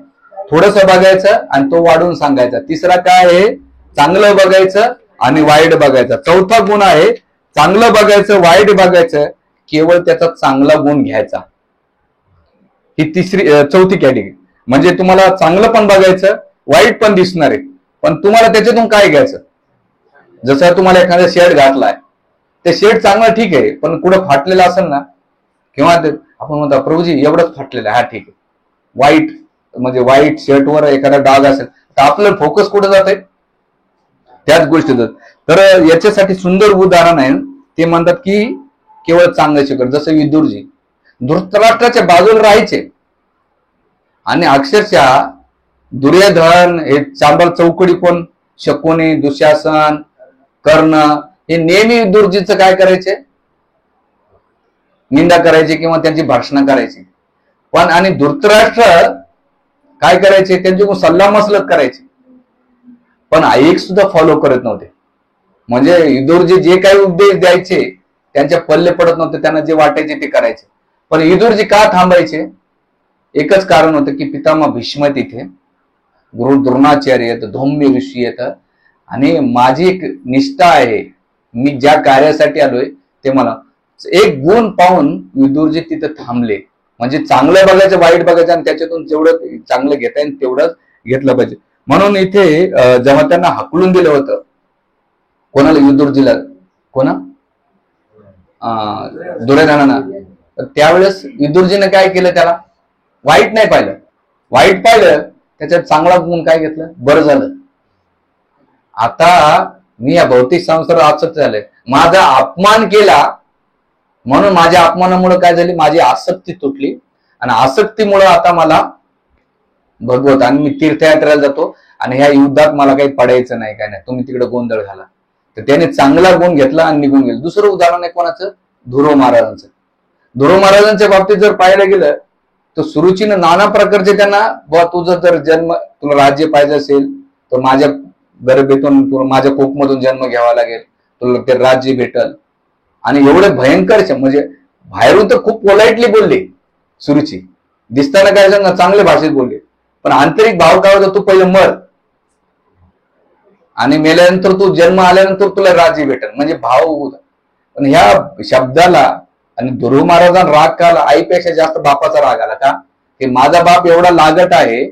थोडस बघायचं आणि तो वाढून सांगायचा. तिसरा काय आहे, चांगलं बघायचं आणि वाईट बघायचं. चौथा गुण आहे चांगलं बघायचं, वाईट बघायचं, केवळ त्याचा चांगला गुण घ्यायचा. ही चौथी कॅटेगरी. म्हणजे तुम्हाला चांगलं पण बघायचं, वाईट पण दिसणार आहे, पण तुम्हाला त्याच्यातून काय घ्यायचं. जसं तुम्हाला एखादा शर्ट घातलाय, ते शर्ट चांगलं ठीक आहे, पण कुठं फाटलेलं असेल ना, किंवा आपण म्हणतो प्रभूजी एवढंच फाटलेलं आहे, हा ठीक आहे. वाईट म्हणजे व्हाईट शर्टवर एखादा डाग असेल तर आपलं फोकस कुठं जात आहे, त्याच गोष्टीत. तर याच्यासाठी सुंदर उदाहरण आहे. ते म्हणतात की केवळ चांगलं शिकत. जसं विदुरजी धृतराष्ट्राच्या बाजूला राहायचे आणि अक्षरशः दुर्योधन, हे चांबल चौकडी कोण, शकुनी, दुःशासन, कर्ण, हे नेहमी विदुरजीचं काय करायचे, निंदा करायचे किंवा त्यांची भाषणं करायची. पण आणि धृतराष्ट्र काय करायचे, त्यांच्याकडून सल्ला मसलत करायचे, पण एक सुद्धा फॉलो करत नव्हते. म्हणजे विदुरजी जे काही उपदेश द्यायचे त्यांच्या पल्ले पडत नव्हते, त्यांना जे वाटायचे ते करायचे. पण विदुरजी का थांबायचे, एकच कारण होतं की पितामह भीष्म तिथे, गुरु द्रोणाचार्य येत, धौम्य ऋषी येत, आणि माझी एक निष्ठा आहे, मी ज्या कार्यासाठी आलोय ते मला. एक गुण पाहून विदुरजी तिथं थांबले. म्हणजे चांगलं बघायचं, वाईट बघायचं, आणि त्याच्यातून जेवढं चांगलं घेता येईल तेवढंच घेतलं पाहिजे. म्हणून इथे जेव्हा त्यांना हकलून दिलं होतं, कोणाला, विदुरजीला, कोणा, दुर्योधनाना, त्यावेळेस विदुरजीने काय केलं, त्याला वाईट नाही पाहिलं, वाईट पाहिलं, त्याच्यात चांगला गुण काय घेतलं, बरं झालं. आता मी या भौतिक संसारात आसक्त झालंय, माझा अपमान केला म्हणून माझ्या अपमानामुळे काय झाली, माझी आसक्ती तुटली, आणि आसक्तीमुळे आता मला भगवत, आणि मी तीर्थयात्रेला जातो आणि ह्या युद्धात मला काही पडायचं नाही, काय नाही, तुम्ही तिकडे गोंधळ घाला. तर त्याने चांगला गुण घेतला आणि निघून गेला. दुसरं उदाहरण आहे कोणाचं, ध्रुव महाराजांचं. ध्रुव महाराजांच्या बाबतीत जर पाहायला गेलं तर सुरुचीनं नाना प्रकारचे त्यांना, तुझं जर जन्म, तुला राज्य पाहिजे असेल तर माझ्या गरिबीतून, तुला माझ्या कोकमधून जन्म घ्यावा लागेल, तुला ते राज्य भेटल. आणि एवढे भयंकर, म्हणजे बाहेरून तर खूप पोलाइटली बोलले सुरुची, दिसताना काय सांग चांगल्या भाषेत बोलले, पण आंतरिक भाव काय होता, तू पहिले मर आणि मेल्यानंतर तू जन्म आल्यानंतर तुला राज्य भेटेल, म्हणजे भाव होता. पण ह्या शब्दाला आणि ध्रुव महाराजांना राग का आला, आईपेक्षा जास्त बापाचा राग आला. का, की माझा बाप एवढा लागट आहे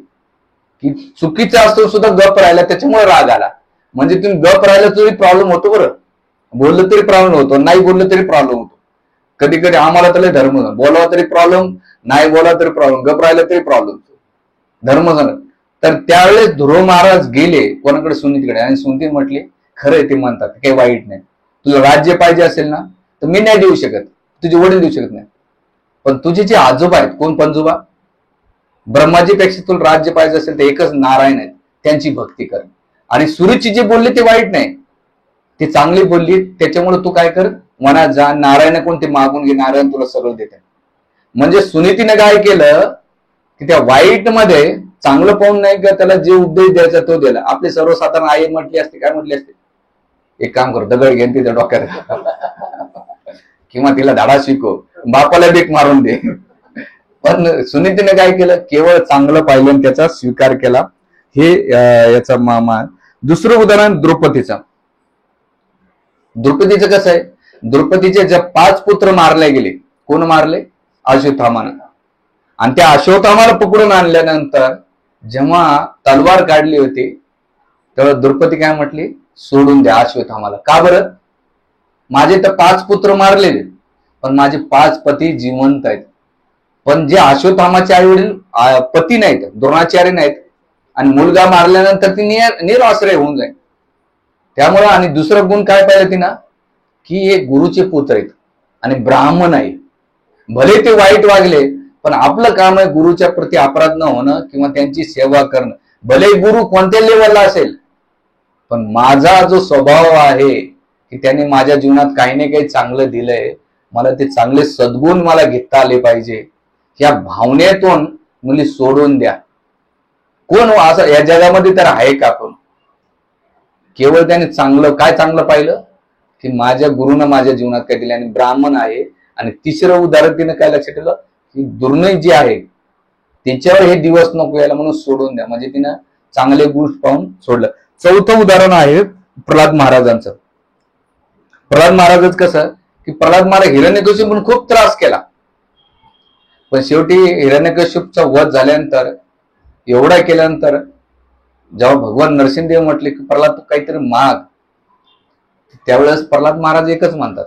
की चुकीचा असतो सुद्धा गप राहिला, त्याच्यामुळे राग आला. म्हणजे तुम्ही गप राहिला तरी प्रॉब्लेम होतो, बरं बोललं तरी प्रॉब्लेम होतो, नाही बोललं तरी प्रॉब्लेम होतो. कधी कधी आम्हाला तर धर्म, बोलावं तरी प्रॉब्लेम, नाही बोला तरी प्रॉब्लेम, गप राहिला तरी प्रॉब्लेम, धर्म झालं. तर त्यावेळेस ध्रुव महाराज गेले कोणाकडे, सुनीतीकडे, आणि सुनीती म्हटली खरंय ते म्हणतात, काही वाईट नाही, तुला राज्य पाहिजे असेल ना तर मी नाही देऊ शकत, तुझे वडील देऊ शकत नाही, पण तुझे जे आजोबा आहेत, कोण पंजोबा, ब्रह्माजीपेक्षा तुला राज्य पाहिजे असेल तर एकच नारायण आहेत, त्यांची भक्ती कर. आणि सुरुची जे बोलले ते वाईट नाही, ती चांगली बोलली, त्याच्यामुळे तू काय कर, मनात जा, नारायण कोण ते मागून घे, नारायण तुला सगळं देते. म्हणजे सुनीतीने काय केलं की त्या वाईट मध्ये चांगलं पाहून नाही का त्याला जे उपदेश द्यायचा तो दिला. आपली सर्वसाधारण आई म्हटली असते, काय म्हटली असते, एक काम कर, दगड घेऊन तिच्या डोक्यात किंवा तिला धाडा शिकव, बापाला भीक मारून दे. पण सुनीतीने काय केलं, केवळ चांगलं पाहिलं आणि त्याचा स्वीकार केला. हे याचा मामा. दुसरं उदाहरण द्रौपदीचं. द्रौपदीचं कसं आहे, द्रौपदीचे जे 5 पुत्र मारले गेले, कोण मारले, अश्वत्थामानं. आणि त्या अश्वत्थामाला पकडून आणल्यानंतर जेव्हा तलवार काढली होती तेव्हा द्रौपदी काय म्हटली, सोडून द्या अश्वत्थामाला. का बरं, माझे तर 5 पुत्र मारलेले, पण माझे 5 पती जिवंत आहेत. पण जे अश्वत्थामाचे आई वडील पती नाहीत, द्रोणाचार्य नाहीत, आणि मुलगा मारल्यानंतर ती निराश्रय होऊन जाईल. त्यामुळे आणि दुसरं गुण काय पाहिलं तिनं, की हे गुरुचे पुत्र आहेत आणि ब्राह्मण आहे. भले ते वाईट वागले, पण आपलं काम आहे गुरुच्या प्रती अपराध न होणं किंवा त्यांची सेवा करणं. भले गुरु कोणत्या लेवलला असेल, पण माझा जो स्वभाव आहे की त्यांनी माझ्या जीवनात काही ना काही चांगलं दिलंय, मला ते चांगले सद्गुण मला घेता आले पाहिजे, या भावनेतून मुली सोडून द्या. कोण असं या जगामध्ये तर आहे का कोण, केवळ त्याने चांगलं, काय चांगलं पाहिलं की माझ्या गुरुनं माझ्या जीवनात काय दिलं, आणि ब्राह्मण आहे. आणि तिसरं उदाहरण तिने काय लक्षात ठेवलं की दुर्नय जी आहे तिच्यावर हे दिवस नको यायला म्हणून सोडून द्या. म्हणजे तिनं चांगले गुण पाहून सोडलं. चौथं उदाहरण आहे प्रल्हाद महाराजांचं. प्रल्हाद महाराजच कसं की प्रल्हाद महाराज हिरण्यकश्यपूने खूप त्रास केला, पण शेवटी हिरण्यकश्यपचा वध झाल्यानंतर, एवढा केल्यानंतर जेव्हा भगवान नरसिंहदेव म्हटले की प्रल्हाद तू काहीतरी माग, त्यावेळेस प्रल्हाद महाराज एकच म्हणतात,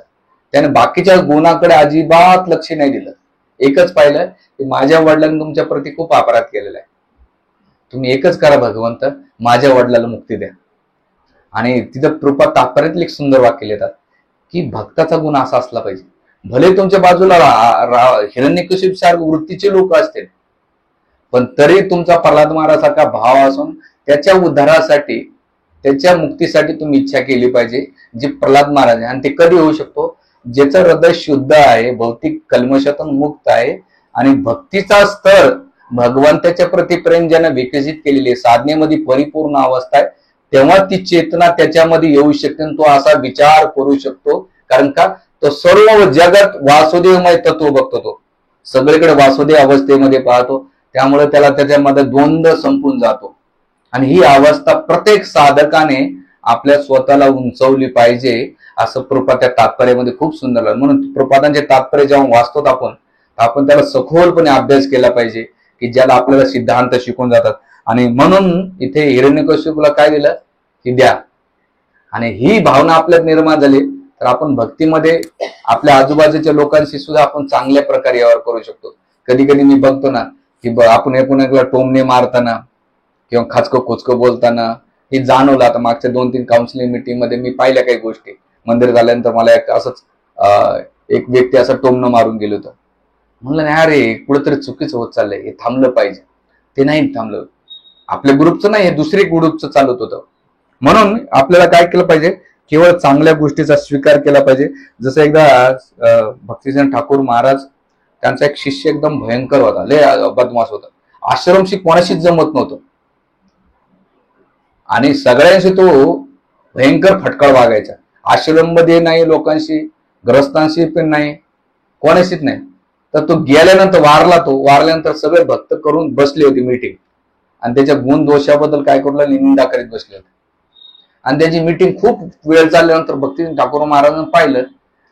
त्याने बाकीच्या गुणाकडे अजिबात लक्ष नाही दिलं. एकच पाहिलं की माझ्या वडिलांनी तुमच्या प्रती खूप अपराध केलेला आहे, तुम्ही एकच करा भगवंत, माझ्या वडिलाला मुक्ती द्या. आणि तिथं कृपा तात्पर्यातले एक सुंदर वाक्य लिहितात की भक्ताचा गुण असा असला पाहिजे, भले तुमच्या बाजूला हिरण्यकशिप सारखे वृत्तीचे लोक असतील, पण तरी तुमचा प्रल्हाद महाराजासारखा भाव असून त्याच्या उद्धारासाठी, त्याच्या मुक्तीसाठी तुम्ही इच्छा केली पाहिजे, जी प्रल्हाद महाराज आहे. आणि ते कधी होऊ शकतो, ज्याचं हृदय शुद्ध आहे, भौतिक कल्मशातून मुक्त आहे, आणि भक्तीचा स्तर भगवंताच्या प्रति प्रेम ज्यानं विकसित केलेली आहे, साधनेमध्ये परिपूर्ण अवस्था आहे, तेव्हा ती चेतना त्याच्यामध्ये येऊ शकते आणि तो असा विचार करू शकतो. कारण का, तो सर्व जगत वासुदेवमय तत्व बघतो, तो सगळीकडे वासुदेव अवस्थेमध्ये पाहतो, त्यामुळे त्याला त्याच्यामध्ये द्वंद्व संपून जातो. आणि ही अवस्था प्रत्येक साधकाने आपल्या स्वतःला उंचवली पाहिजे, असं प्रपात त्या तात्पर्यामध्ये खूप सुंदर आहे. म्हणून प्रपातांचे तात्पर्य जेव्हा वाचतो आपण त्याला सखोलपणे अभ्यास केला पाहिजे, की ज्याला आपल्याला सिद्धांत शिकून जातात. आणि म्हणून इथे हिरण्यकशिपूला काय दिलं की द्या. आणि ही भावना आपल्यात निर्माण झाली तर आपण भक्तीमध्ये आपल्या आजूबाजूच्या लोकांशी सुद्धा आपण चांगल्या प्रकारे व्यवहार करू शकतो. कधी कधी मी बघतो ना की आपण एकूण टोमणे मारताना किंवा खाचकं खोचकं बोलताना हे जाणवलं. आता मागच्या 2-3 काउन्सिलिंग मीटिंग मध्ये मी पाहिल्या काही गोष्टी. मंदिर झाल्यानंतर मला एक व्यक्ती असं टोमणं मारून गेलो होतं. म्हणलं नाही अरे कुठेतरी चुकीचं होत चाललंय, हे थांबलं पाहिजे. ते नाही थांबलं. आपल्या ग्रुपचं नाही, हे दुसरे ग्रुपचं चालत होतं. म्हणून आपल्याला काय केलं पाहिजे, केवळ चांगल्या गोष्टीचा स्वीकार केला पाहिजे. जसं एकदा भक्तिसिंह ठाकूर महाराज, त्यांचा एक शिष्य एकदम भयंकर होता, लय बदमाश होता, आश्रमशी कोणाशीच जमत नव्हतं आणि सगळ्यांशी तो भयंकर फटकळ वागायचा. आश्रम मध्ये नाही, लोकांशी ग्रस्तांशी पण नाही, कोणाशीच नाही. तर तो गेल्यानंतर वारल्यानंतर सगळे भक्त करून बसले होते मीटिंग, आणि त्याच्या गुण दोषाबद्दल काय करू लागले, निंदा करीत बसले होते. आणि त्याची मीटिंग खूप वेळ चालल्यानंतर भक्तिसिंह ठाकूर महाराजांनी पाहिलं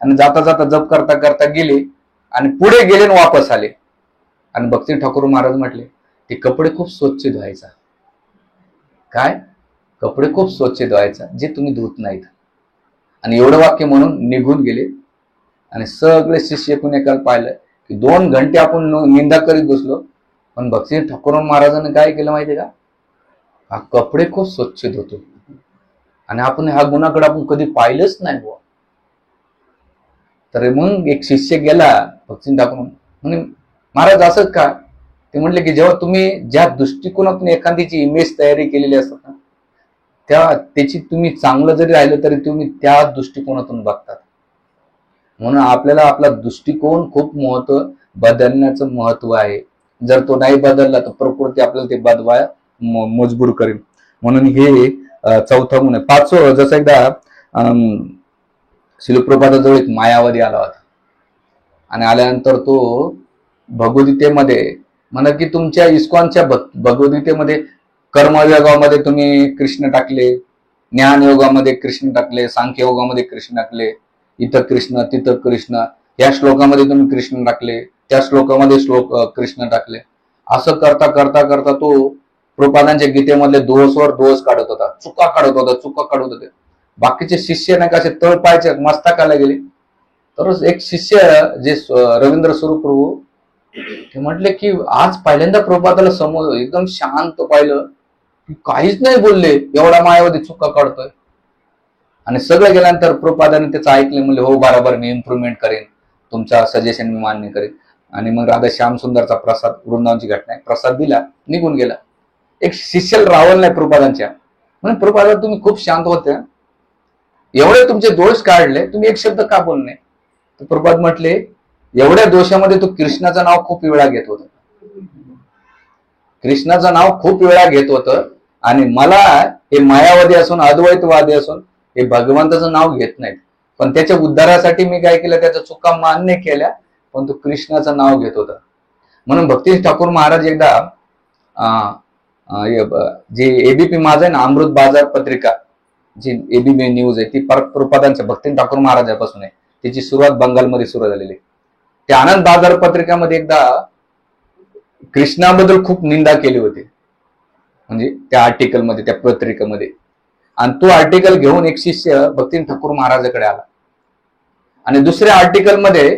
आणि जाता जाता जप करता करता गेले आणि पुढे गेले आणि वापस आले. आणि भक्तिसिंह ठाकूर महाराज म्हटले, ते कपडे खूप स्वच्छ धुवायचा. काय कपडे खूप स्वच्छ धुवायचा जे तुम्ही धुत नाहीत. आणि एवढं वाक्य म्हणून निघून गेले. आणि सगळे शिष्य एकाला पाहिलं की 2 घंटे आपण निंदा करीत बसलो, पण भक्तिसिंह ठाकूर महाराजांनी काय केलं माहितीये का, हा कपडे खूप स्वच्छ धुतो. आणि आपण ह्या गुणाकडे आपण कधी पाहिलंच नाही बुवा. तर मग एक शिष्य गेला भक्तिसिंह ठाकूर, म्हणे महाराज असं का? ते म्हटले की जेव्हा तुम्ही ज्या दृष्टिकोनातून एखादीची इमेज तयारी केलेली असतात ना, त्याची तुम्ही चांगलं जरी राहिलं तरी तुम्ही त्या दृष्टिकोनातून बघतात. म्हणून आपल्याला आपला दृष्टिकोन खूप बदलण्याचं महत्व आहे. जर तो नाही बदलला तर प्रकृती आपल्याला ते बदवाय मजबूर करेल. म्हणून हे चौथं गुण आहे. पाचवं, जसं एकदा श्रील प्रभुपादाजवळ एक मायावादी आला होता आणि आल्यानंतर तो भगवद्गीतेमध्ये म्हणा की तुमच्या इस्कॉनच्या भगवद्गीतेमध्ये कर्मयोगामध्ये तुम्ही कृष्ण टाकले, ज्ञान योगामध्ये कृष्ण टाकले, सांख्य योगामध्ये कृष्ण टाकले, इथं कृष्ण तिथं कृष्ण, या श्लोकामध्ये तुम्ही कृष्ण टाकले, त्या श्लोकामध्ये कृष्ण टाकले. असं करता करता करता तो प्रभुपादांच्या गीतेमधले दोषवर दोष काढत होता, चुका काढत होते. बाकीचे शिष्य नाही का असे तळ पायचे मस्तकाला गेले. तर एक शिष्य जे रवींद्र स्वरूप प्रभू ते म्हटले की आज पहिल्यांदा प्रभुपादाला समोर एकदम शांत पाहिलं, काहीच नाही बोलले, एवढा मायावादी चुका काढतोय. आणि सगळं गेल्यानंतर प्रभुपादाने त्याचं ऐकले, म्हणले हो बरोबर, मी इम्प्रुव्हमेंट करेन, तुमचा सजेशन मी मान्य करेन. आणि मग राधा श्याम सुंदरचा प्रसाद, वृंदावनची घटना आहे, प्रसाद दिला, निघून गेला. एक शिष्य रावल नाही प्रभुपादांच्या, म्हणून प्रभुपादा तुम्ही खूप शांत होते, एवढे तुमचे दोष काढले, तुम्ही एक शब्द का बोलणे? तर प्रभुपाद म्हटले एवढ्या दोषामध्ये तो कृष्णाचं नाव खूप वेळा घेत होत, कृष्णाचं नाव खूप वेळा घेत होतं. आणि मला हे मायावादी असून अद्वैतवादी असून हे भगवंताचं नाव घेत नाहीत, पण त्याच्या उद्धारासाठी मी काय केलं, त्याच्या चुका मान्य केल्या, पण तो कृष्णाचं नाव घेत होता. म्हणून भक्ती ठाकूर महाराज एकदा जे एबीपी माझं आहे ना, अमृत बाजार पत्रिका जी एबीपी न्यूज आहे, ती प्रभुपादांच्या भक्ती ठाकूर महाराजापासून आहे. त्याची सुरुवात बंगालमध्ये सुरू झालेली. त्या आनंद बाजार पत्रिकामध्ये एकदा कृष्णाबद्दल खूप निंदा केली होती, म्हणजे त्या आर्टिकलमध्ये, त्या पत्रिकेमध्ये. आणि तो आर्टिकल घेऊन एक शिष्य भक्ती ठाकूर महाराजाकडे आला आणि दुसऱ्या आर्टिकलमध्ये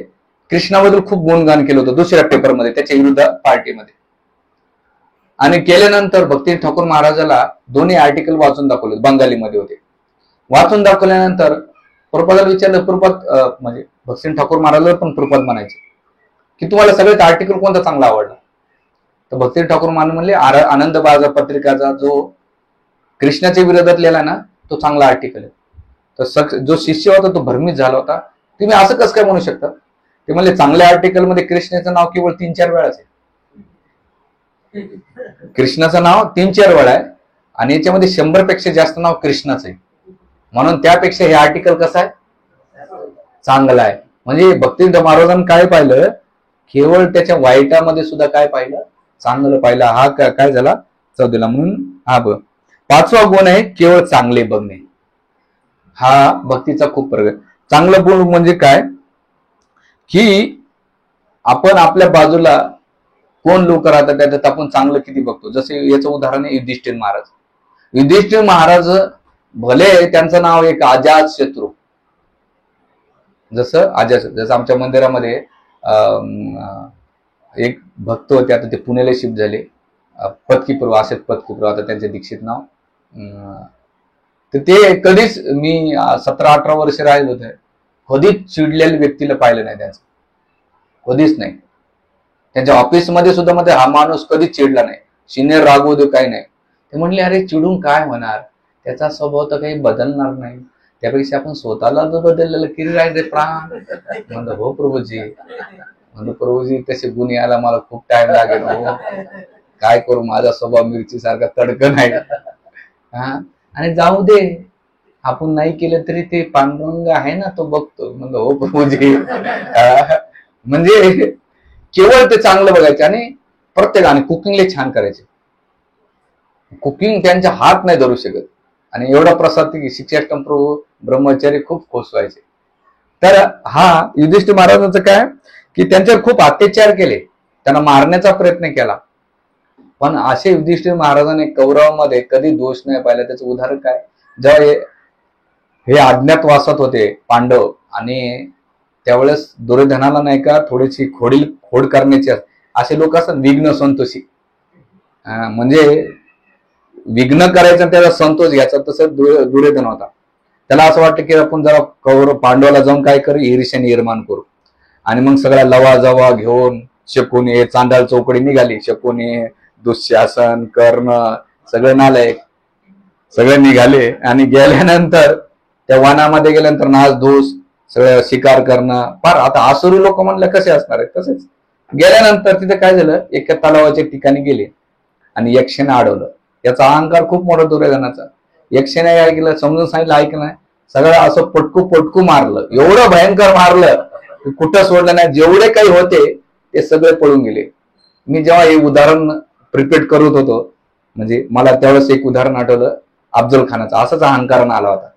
कृष्णाबद्दल खूप गुणगान केलं होतं, दुसऱ्या पेपरमध्ये, त्याच्या विरुद्ध पार्टीमध्ये. आणि केल्यानंतर भक्ती ठाकूर महाराजाला दोन्ही आर्टिकल वाचून दाखवले, बंगालीमध्ये होते. वाचून दाखवल्यानंतर प्रभुपादाला विचारलं, प्रभुपाद म्हणजे भक्ती ठाकूर महाराजाला पण प्रभुपाद म्हणायचे की तुम्हाला सगळ्यात आर्टिकल कोणता चांगला आवडला? तर भक्ती ठाकूर महाराज म्हणले आनंद बाजार पत्रिकाचा जो कृष्णाच्या विरोधात लिहिला ना, तो चांगला आर्टिकल आहे. तर जो शिष्य होता तो भ्रमित झाला होता, तुम्ही असं कसं काय म्हणू शकता? ते म्हणले चांगल्या आर्टिकल मध्ये कृष्णाचं नाव केवळ 3-4 वेळाच आहे, कृष्णाचं नाव 3-4 वेळा आहे, आणि याच्यामध्ये 100 पेक्षा जास्त नाव कृष्णाचं आहे, म्हणून त्यापेक्षा हे आर्टिकल कसं आहे, चांगलं आहे. म्हणजे भक्ती महाराजांनी काय पाहिलं, केवळ त्याच्या वाईटामध्ये सुद्धा काय पाहिलं, चांगलं पाहिलं. हा काय झाला, चौथीला. म्हणून हा पाचवा गुण आहे केवळ चांगले बघणे. हा भक्तीचा खूप फरक. चांगलं गुण म्हणजे काय की आपण आपल्या बाजूला कोण लोक राहतात त्याच्यात आपण चांगलं किती बघतो. जसे याचं उदाहरण आहे युधिष्ठिर महाराज. युधिष्ठिर महाराज भले त्यांचं नाव एक अजात शत्रू, जसं आमच्या मंदिरामध्ये एक भक्त होते, आता ते पुण्याला शिफ्ट झाले, पत्कीपूर्व, असेच पत्कीपूर्व, आता त्यांचे दीक्षित नाव. तर ते कधीच, मी 17-18 वर्ष राहिले होते, कधीच चिडलेल्या व्यक्तीला पाहिलं नाही त्यांचं, कधीच नाही. त्यांच्या ऑफिसमध्ये सुद्धा मध्ये हा माणूस कधीच चिडला नाही, सिनियर रागवू दे काही नाही. ते म्हणले अरे चिडून काय होणार, त्याचा स्वभाव तर काही बदलणार नाही, त्यापेक्षा आपण स्वतःला जो बदललेलं किती राहिले प्राण. म्हणलं हो प्रभूजी, प्रभूजी तसे गुण यायला मला खूप टाइम लागेल हो, काय करू, माझा स्वभाव मिरची सारखा तडकन आहे. हा, आणि जाऊ दे, आपण नाही केलं तरी ते पांडुरंग आहे ना, तो बघतो. म्हणलं हो प्रभूजी. म्हणजे केवळ ते चांगलं बघायचे आणि प्रत्येकाने कुकिंगला छान करायचे. कुकिंग त्यांच्या हात नाही धरू शकत, आणि एवढा प्रसाद की शिक्षाष्टम प्रभू ब्रह्मचारी खूप खुश व्हायचे. तर हा युधिष्ठिर महाराजांचं काय की त्यांच्यावर खूप अत्याचार केले, त्यांना मारण्याचा प्रयत्न केला, पण असे युधिष्ठिर महाराजांनी कौरवामध्ये कधी दोष नाही पाहिला. त्याचं उदाहरण काय, जेव्हा हे अज्ञातवासात होते पांडव, आणि त्यावेळेस दुर्योधनाला नाही का थोडीशी खोड करण्याची असे लोक असतात, विघ्न संतोषी, म्हणजे विघ्न करायचं त्याचा संतोष घ्यायचा, तसं दुर्योधन होता. त्याला असं वाटतं की आपण जरा पांडवाला जाऊन काय करू, ईर्ष्या निर्माण करू, आणि मग सगळा लवा जवा घेऊन शकुनी चांडाळ चौकडी निघाली. शकुनी, दुःशासन, कर्ण सगळे नालायक सगळे निघाले. आणि गेल्यानंतर त्या वनामध्ये गेल्यानंतर नासधूस सगळं शिकार करणं फार. आता आसुरी लोक म्हणलं कसे असणार आहेत तसेच. गेल्यानंतर तिथे काय झालं, एका तलावाच्या ठिकाणी गेले आणि यक्षाने अडवलं. याचा अहंकार खूप मोठा दुर्योधनाचा. यक्षाने काय केलं, समजून सांगितलं ऐक नाही, सगळं असं पटकू मारलं. एवढं भयंकर मारलं की कुठं सोडलं नाही. जेवढे काही होते ते सगळे पळून गेले. मी जेव्हा हे उदाहरण प्रिपेअर करत होतो, म्हणजे मला त्यावेळेस एक उदाहरण आठवलं अफजल खानाचा. असाच अहंकार आला होता.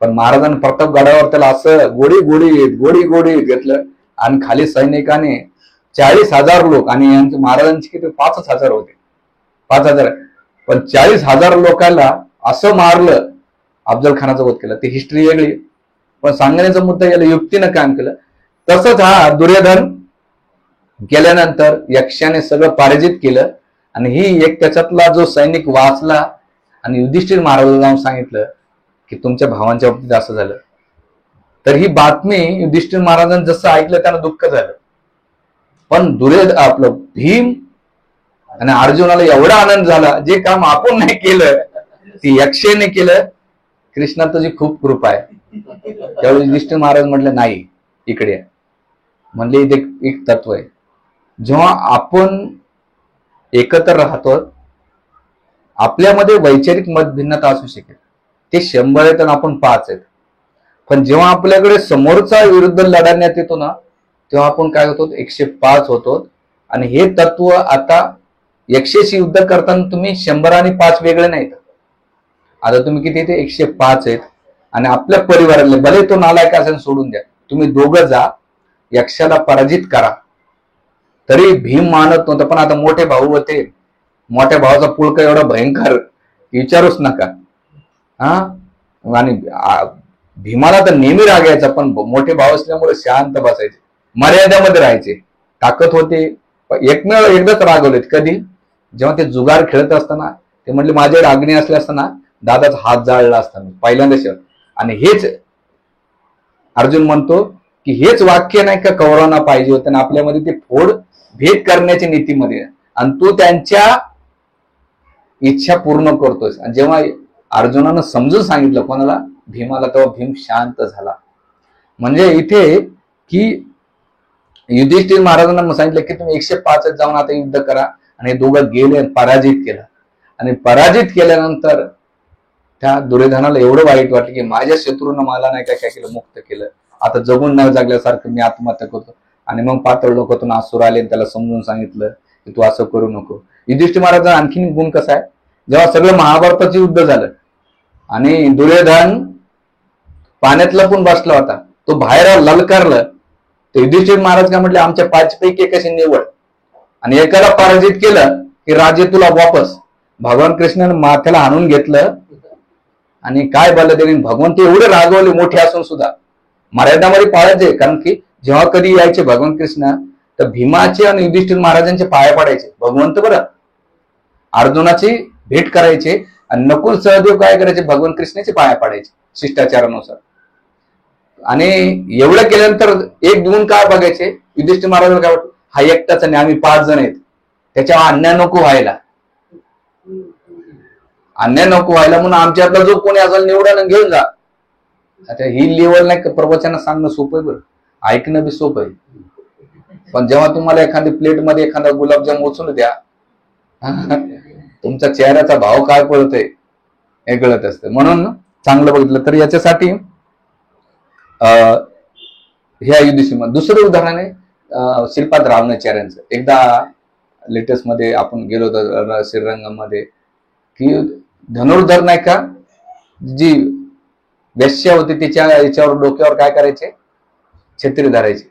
पण महाराजांनी प्रतापगडावर त्याला असं गोडी घेतलं आणि खाली सैनिकाने 40,000 लोक, आणि महाराजांचे किती 5,000 होते, 5,000, पण 40,000 लोकांना असं मारलं, अफजल खानाचा वध केला. ती हिस्ट्री वेगळी, पण सांगण्याचा मुद्दा याला युक्तीनं काम केलं. तसंच हा दुर्योधन गेल्यानंतर यक्षाने सगळं पराजित केलं. आणि ही एक त्याच्यातला जो सैनिक वाचला आणि युधिष्ठिर महाराजांना जाऊन सांगितलं की तुमच्या भावांच्या बाबतीत असं झालं. तर ही बातमी युधिष्ठिर महाराजांनी जसं ऐकलं त्यानं दुःख झालं. पण आपलं भीम आणि अर्जुनाला एवढा आनंद झाला, जे काम आपण नाही केलं ती यक्षेने केलं. कृष्णा तुझी खूप कृपा आहे. त्यावेळी युधिष्ठिर महाराज म्हटले नाही इकडे. म्हणले इथे एक तत्व आहे, जेव्हा आपण एकत्र राहतो आपल्यामध्ये वैचारिक मतभिन्नता असू शकेल, ते 100 आहेत आणि आपण 5 आहेत. पण जेव्हा आपल्याकडे समोरचा विरुद्ध लढण्यात येतो ना, तेव्हा आपण काय होतो, 105 होतो. आणि हे तत्व आता यक्षेशी युद्ध करताना तुम्ही 100 आणि 5 वेगळे नाहीत. आता तुम्ही किती ते 105 आहेत. आणि आपल्या परिवारातले भले तो नालायक असेल सोडून द्या, तुम्ही दोघं जा यक्षाला पराजित करा. तरी भीम मानत नव्हता. पण आता मोठे भाऊ होते, मोठ्या भावाचा पुळका एवढा भयंकर विचारूच नका. आणि भीमाला तर नेहमी राग यायचा, पण मोठे भाव असल्यामुळे शांत बसायचे, मर्यादेमध्ये राहायचे, ताकद होते. एकदाच रागवलेत. कधी, जेव्हा ते जुगार खेळत असताना ते म्हणले माझ्याकडे अग्नी असले असताना दादाचा हात जाळला असताना पहिल्यांदा शेवट. आणि हेच अर्जुन म्हणतो की हेच वाक्य नाही का कौरवांना पाहिजे होतं, आणि आपल्यामध्ये ते फोड भेद करण्याच्या नीतीमध्ये, आणि तू त्यांच्या इच्छा पूर्ण करतोस. आणि जेव्हा अर्जुनानं समजून सांगितलं कोणाला, भीमाला, तेव्हा भीम शांत झाला. म्हणजे इथे की युधिष्ठिर महाराजांना सांगितलं की तुम्ही 105 जाऊन आता युद्ध करा. आणि दोघं गेले, पराजित केलं. आणि पराजित केल्यानंतर त्या दुर्योधनाला एवढं वाईट वाटलं की माझ्या शत्रूनं मला नाही काय केलं, मुक्त केलं. आता जगून नाही जगल्यासारखं मी आत्महत्या करतो. आणि मग पातळ लोकातून आसुर आले, त्याला समजून सांगितलं की तू असं करू नको. युधिष्ठिर महाराजांचा आणखीन गुण कसा आहे, जेव्हा सगळं महाभारताचं युद्ध झालं आणि दुर्योधन पाण्यात लपून बसला होता, तो बाहेर ललकारलं, तर युधिष्ठिर महाराज काय म्हटले, आमच्या 5 पैकी एकाशी निवड, आणि एकाला पराजित केलं की राजे तुला वापस. भगवान कृष्णाने माथ्याला आणून घेतलं. आणि काय बोललं त्याने, भगवंत एवढे रागवले मोठे असून सुद्धा मर्यादामध्ये पाळायचे. कारण की जेव्हा कधी यायचे भगवान कृष्ण, तर भीमाचे आणि युधिष्ठिर महाराजांचे पाया पडायचे भगवंत. बरं, अर्जुनाची भेट करायचे आणि नकुल सहदेव काय करायचे, भगवान कृष्णाचे पाया पाडायचे शिष्टाचारानुसार. आणि एवढं केल्यानंतर एक गुण काय बघायचे, युधिष्ठिर महाराजांना काय वाटतं, हा एकटाच आणि आम्ही 5 जण आहेत, त्याच्या अन्याय नको व्हायला, अन्याय नको व्हायला म्हणून आमच्यातला जो कोणी असेल निवडा घेऊन जा. आता ही लेवल नाही प्रवचन सांगणं सोपं आहे, बरं ऐकणं बी सोपं आहे. पण जेव्हा तुम्हाला एखादी प्लेटमध्ये एखादा गुलाबजाम उचलू द्या, तुमच्या चेहऱ्याचा भाव काय पडतोय हे कळत असतं. म्हणून चांगलं बघितलं तर याच्यासाठी ह्या युधिष्ठिर. दुसरं उदाहरण आहे श्रीपाद रावणाचार्यांचं. एकदा लेटेस्ट मध्ये आपण गेलो होतो श्रीरंगामध्ये, की धनुर्धर नाही का, जी वेश्या होती तिच्या याच्यावर डोक्यावर काय करायचे, छत्री धरायचे.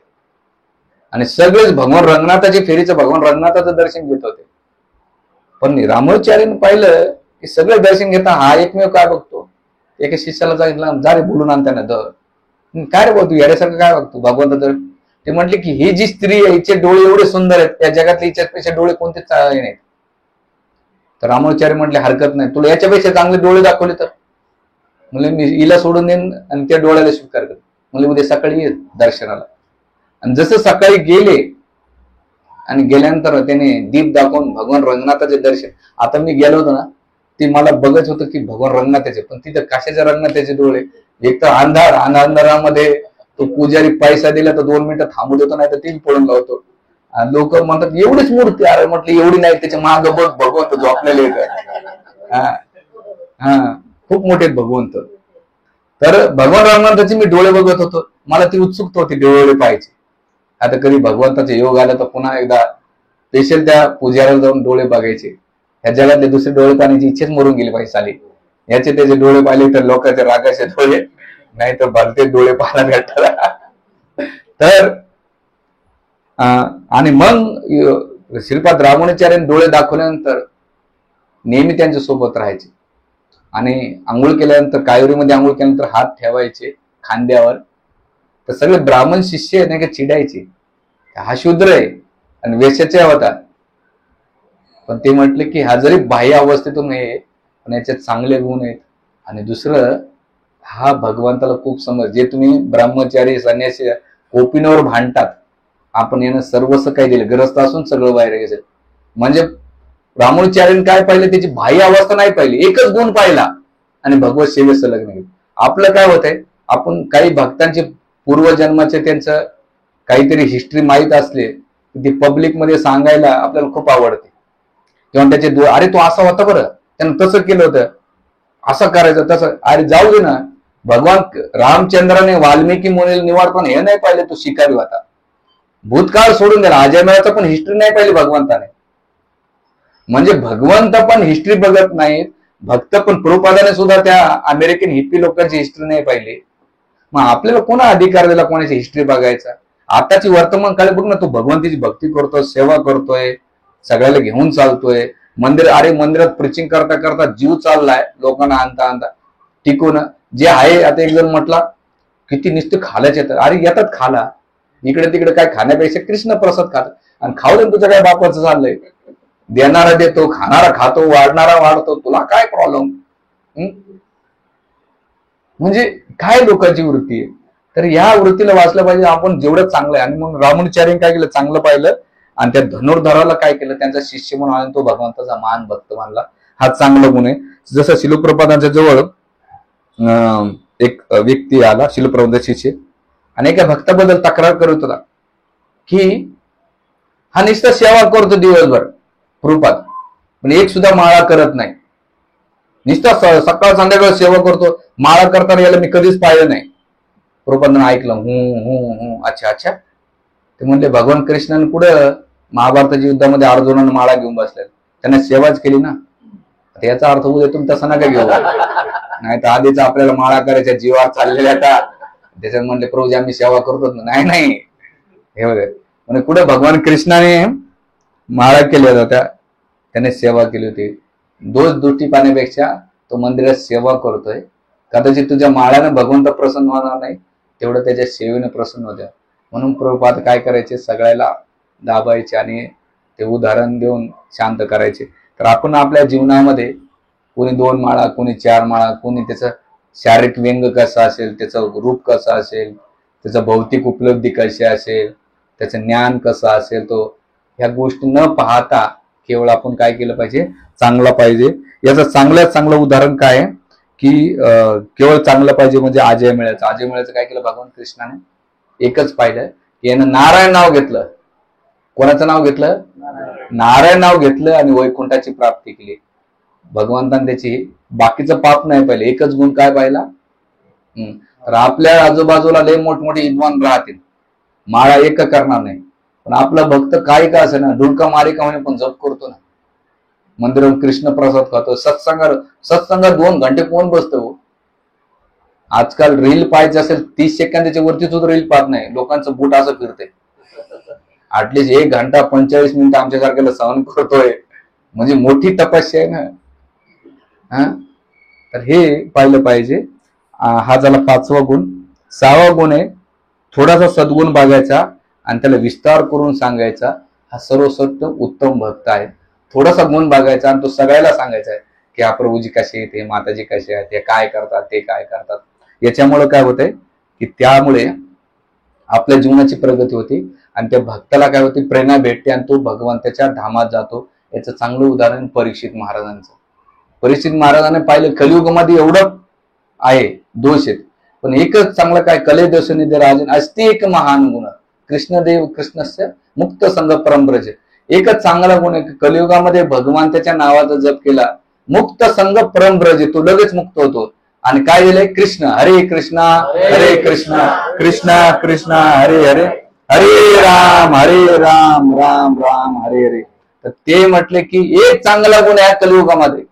आणि सगळेच भगवान रंगनाथाची फेरीचं भगवान रंगनाथाचं दर्शन घेत होते. पण रामाचार्याने पाहिलं की सगळे दर्शन घेता हा एकमेव काय बघतो. एका शिष्याला सांगितलं जा रे बोलून आण त्यांना, काय रे बोलतो याच्यासारखं काय बघतो भगवंत. तर ते म्हटले की ही जी स्त्री आहे हिचे डोळे एवढे सुंदर आहेत, या जगातले हिच्यापेक्षा डोळे कोणते चांगले नाहीत. तर रामाचार्य म्हटले हरकत नाही, तुला याच्यापेक्षा चांगले डोळे दाखवले तर. म्हणजे मी हिला सोडून देईन आणि त्या डोळ्याला स्वीकार कर. म्हणजे उद्या सकाळी ये दर्शनाला. आणि जसं सकाळी गेले आणि गेल्यानंतर त्याने दीप दाखवून भगवान रंगनाथाचे दर्शन. आता मी गेलो होतो ना, ती मला बघत होतं की भगवान रंगनाथाचे, पण तिथं कशाच्या रंगनाथाचे डोळे. एक तर अंधार, अंधारामध्ये तो पुजारी पैसा दिला तर 2 मिनिटं थांबू देतो, नाही तर 3 पळून लावतो. लोक म्हणतात एवढीच मूर्ती. अरे म्हटलं एवढी नाही, त्याच्या माग बघ भगवंत झोपलेले येतं. हा खूप मोठे भगवंत. तर भगवान रंगनाथाचे मी डोळे बघत होतो, मला ती उत्सुकता होती डोळे पाहायची. आता कधी भगवंताचे योग आला तर पुन्हा एकदा स्पेशल त्या पुजाऱ्याला जाऊन डोळे बघायचे. ह्या जगातले दुसरे डोळे पाहण्याची इच्छेच मरून गेली पाहिजे साली. याचे त्याचे डोळे पाहिले तर लोकांचे रागाचे डोळे, नाही तर भलते डोळे पाहायला भेटतात. तर आणि मग श्रीपाद रामानुजाचार्यांनी डोळे दाखवल्यानंतर नेहमी त्यांच्या सोबत राहायचे. आणि आंघोळ केल्यानंतर, कायोरीमध्ये आंघोळ केल्यानंतर हात ठेवायचे खांद्यावर. तर सगळे ब्राह्मण शिष्य नाही का चिडायचे, हा शूद्र आहे आणि वेश्याचा होता. पण ते म्हटले की हा जरी बाह्य अवस्थेतून आहे पण याच्यात चांगले गुण आहेत. आणि दुसरं, हा भगवंताला खूप समज. जे तुम्ही ब्रह्मचारी संन्यासी कोपिनावर भांडतात, आपण यानं सर्वस्व काही दिलं, ग्रस्त असून सगळं बाहेर घ्यायचं. म्हणजे रामानुजाचार्यांनी काय पाहिलं, त्याची बाह्य अवस्था नाही पाहिली, एकच गुण पाहिला आणि भगवत सेवेत संलग्न केलं. आपलं काय होतंय, आपण काही भक्तांचे पूर्वजन्माचे त्यांचं काहीतरी हिस्ट्री माहीत असले ती पब्लिक मध्ये सांगायला आपल्याला खूप आवडते. किंवा त्याचे अरे तो असा होता बरं, त्यानं तसं केलं होतं, असं करायचं तसं. अरे जाऊ दे ना, भगवान रामचंद्राने वाल्मिकी मुनीला निवडताना हे नाही पाहिले तो शिकारी होता. भूतकाळ सोडून द्या, अजयमेळाचा पण हिस्ट्री नाही पाहिली भगवंताने. म्हणजे भगवंत पण हिस्ट्री बघत नाहीत, भक्त पण. प्रभुपादाने सुद्धा त्या अमेरिकन हिप्पी लोकांची हिस्ट्री नाही पाहिली. मग आपल्याला कोणा अधिकार दिला कोणाची हिस्ट्री बघायचा. आताची वर्तमान काळी बघ ना, तो भगवंताची भक्ती करतोय, सेवा करतोय, सगळ्याला घेऊन चालतोय. अरे मंदिरात प्रिचिंग करता करता जीव चाललाय लोकांना आणता आणता टिकून. जे आहे, आता एक जण म्हटला किती नुसते खायलाच येतात. अरे येतात खाला, इकडे तिकडे काय खाण्यापेक्षा कृष्ण प्रसाद खात आणि खाऊ दे. तुझं काय बापाचं चाललंय, देणारा देतो, खाणारा खातो, वाढणारा वाढतो, तुला काय प्रॉब्लेम. म्हणजे काय लोकांची वृत्ती आहे. तर या वृत्तीला वाचलं पाहिजे आपण जेवढं चांगलं आहे. आणि मग रामानुजाचार्यांनी काय केलं, चांगलं पाहिलं आणि त्या धनुर्धराला काय केलं, त्यांचा शिष्य म्हणून आणि तो भगवंताचा महान भक्त मानला. हा चांगला गुण आहे. जसं शिलप्रपादांच्या जवळ एक व्यक्ती आला, शिलप्रपाद शिष्य, आणि एका भक्ताबद्दल तक्रार करत होता की हा नुसता सेवा करतो दिवसभर प्रभुपाद, पण एक सुद्धा माळा करत नाही. नुसता सकाळ संध्याकाळ सेवा करतो, माळा करताना याला मी कधीच पाहिलं नाही. प्रभुपादांनी ऐकलं, अच्छा अच्छा. ते म्हणले भगवान कृष्णाने पुढं महाभारताच्या युद्धामध्ये अर्जुनाने माळा घेऊन बसल्या, त्यांना सेवाच केली ना. याचा अर्थ उद्या तुम्ही तसा नका घेऊ, नाही तर आधीच आपल्याला माळा करायच्या जीवावर चाललेल्या का. त्याच्यात म्हणले प्रभूजी आम्ही सेवा करतो. नाही हे बघा, म्हणजे कुठे भगवान कृष्णाने माळा केल्या होत्या, त्याने सेवा केली होती. दोष दृष्टी पाहण्यापेक्षा तो मंदिरात सेवा करतोय. कदाचित तुझ्या माळाने भगवंत प्रसन्न होणार नाही, तेवढं त्याच्या सेवेने प्रसन्न होत्या. म्हणून प्रभुपाद काय करायचे, सगळ्याला दाबायचे आणि ते उदाहरण देऊन शांत करायचे. तर आपण आपल्या जीवनामध्ये कोणी 2 माळा, कोणी 4 माळा, कोणी त्याचं शारीरिक व्यंग कसं असेल, त्याचं रूप कसं असेल, त्याचं भौतिक उपलब्धी कशी असेल, त्याचं ज्ञान कसं असेल, तो ह्या गोष्टी न पाहता केवळ आपण काय केलं पाहिजे, चांगलं पाहिजे. याचं चांगल्यात चांगलं उदाहरण काय आहे की केवळ चांगलं पाहिजे म्हणजे अजय मिळायचं काय केलं भगवान कृष्णाने, एकच पाहिलं की यानं नारायण नाव घेतलं. कोणाचं नाव घेतलं, नारायण नाव घेतलं आणि वैकुंठाची प्राप्ती केली. भगवंताने त्याची बाकीचं पाप नाही पाहिलं, एकच गुण काय पाहिला. तर आपल्या आजूबाजूला लय मोठमोठे विद्वान राहतील, माळा एक करणार नाही, पण आपला भक्त काय का असे ना, डुलका मारी का म्हणे पण जप करतो ना, मंदिरात कृष्ण प्रसाद खातो, सत्संगात 2 घंटे कोण बसतो. आजकाल रील पाहायचं असेल 30 सेकंदाच्या वरती सुद्धा रील पाहत नाही, लोकांचं बूट असं फिरतंय. ऍटलिस्ट 1 घंटा 45 मिनिटं आमच्यासारख्याला सहन करतोय, म्हणजे मोठी तपस्या आहे ना. तर हे पाहिलं पाहिजे. हा झाला 5वा गुण. 6वा गुण आहे थोडासा सद्गुण बघायचा आणि त्याला विस्तार करून सांगायचा. हा सर्वश्रेष्ठ उत्तम भक्त आहे. थोडासा गुण बघायचा आणि तो सगळ्याला सांगायचा आहे की हा प्रभूजी कसे आहेत, माताजी कसे आहेत, हे काय करतात, ते काय करतात. याच्यामुळे काय होतंय की त्यामुळे आपल्या जीवनाची प्रगती होती आणि त्या भक्ताला काय होती, प्रेरणा भेटते आणि तो भगवंताच्या धामात जातो. याचं चांगलं उदाहरण परीक्षित महाराजांचं. परीक्षित महाराजांनी पाहिलं कलियुगामध्ये एवढं आहे, दोष आहेत, पण एकच चांगलं काय, कले दोष निधे राजन असते एक महान गुण कृष्णदेव कृष्णस्य मुक्त संग परमब्रज. एकच चांगला गुण आहे, कलियुगामध्ये भगवान त्याच्या नावाचा जप केला, मुक्त संग परमब्रज, तो लगेच मुक्त होतो. आणि काय दिलंय, कृष्ण हरे कृष्णा हरे कृष्णा कृष्णा कृष्णा हरे हरे हरे राम राम राम हरे हरे. तर ते म्हटले की एक चांगला गुण आहे कलियुगामध्ये,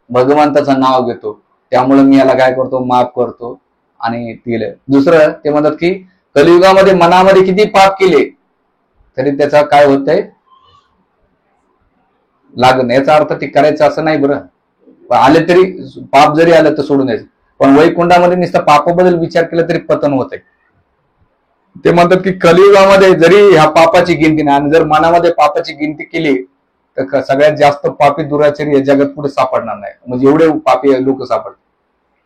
भगवंताचं नाव घेतो, त्यामुळे मी याला काय करतो, माफ करतो आणि दिलं. दुसरं ते म्हणतात की कलियुगामध्ये मनामध्ये किती पाप केले तरी त्याचा काय होतंय, लागण. याचा अर्थ ते करायचं असं नाही बरं, आले तरी पाप जरी आलं तर सोडून द्यायचं. पण वैकुंठामध्ये नुसतं पापाबद्दल विचार केला तरी पतन होत आहे. ते म्हणतात की कलियुगामध्ये जरी ह्या पापाची गिनती नाही, आणि जर मनामध्ये पापाची गिनती केली तर सगळ्यात जास्त पापी दुराचारी या जगात पुढे सापडणार नाही, म्हणजे एवढे पापी लोक सापडतात.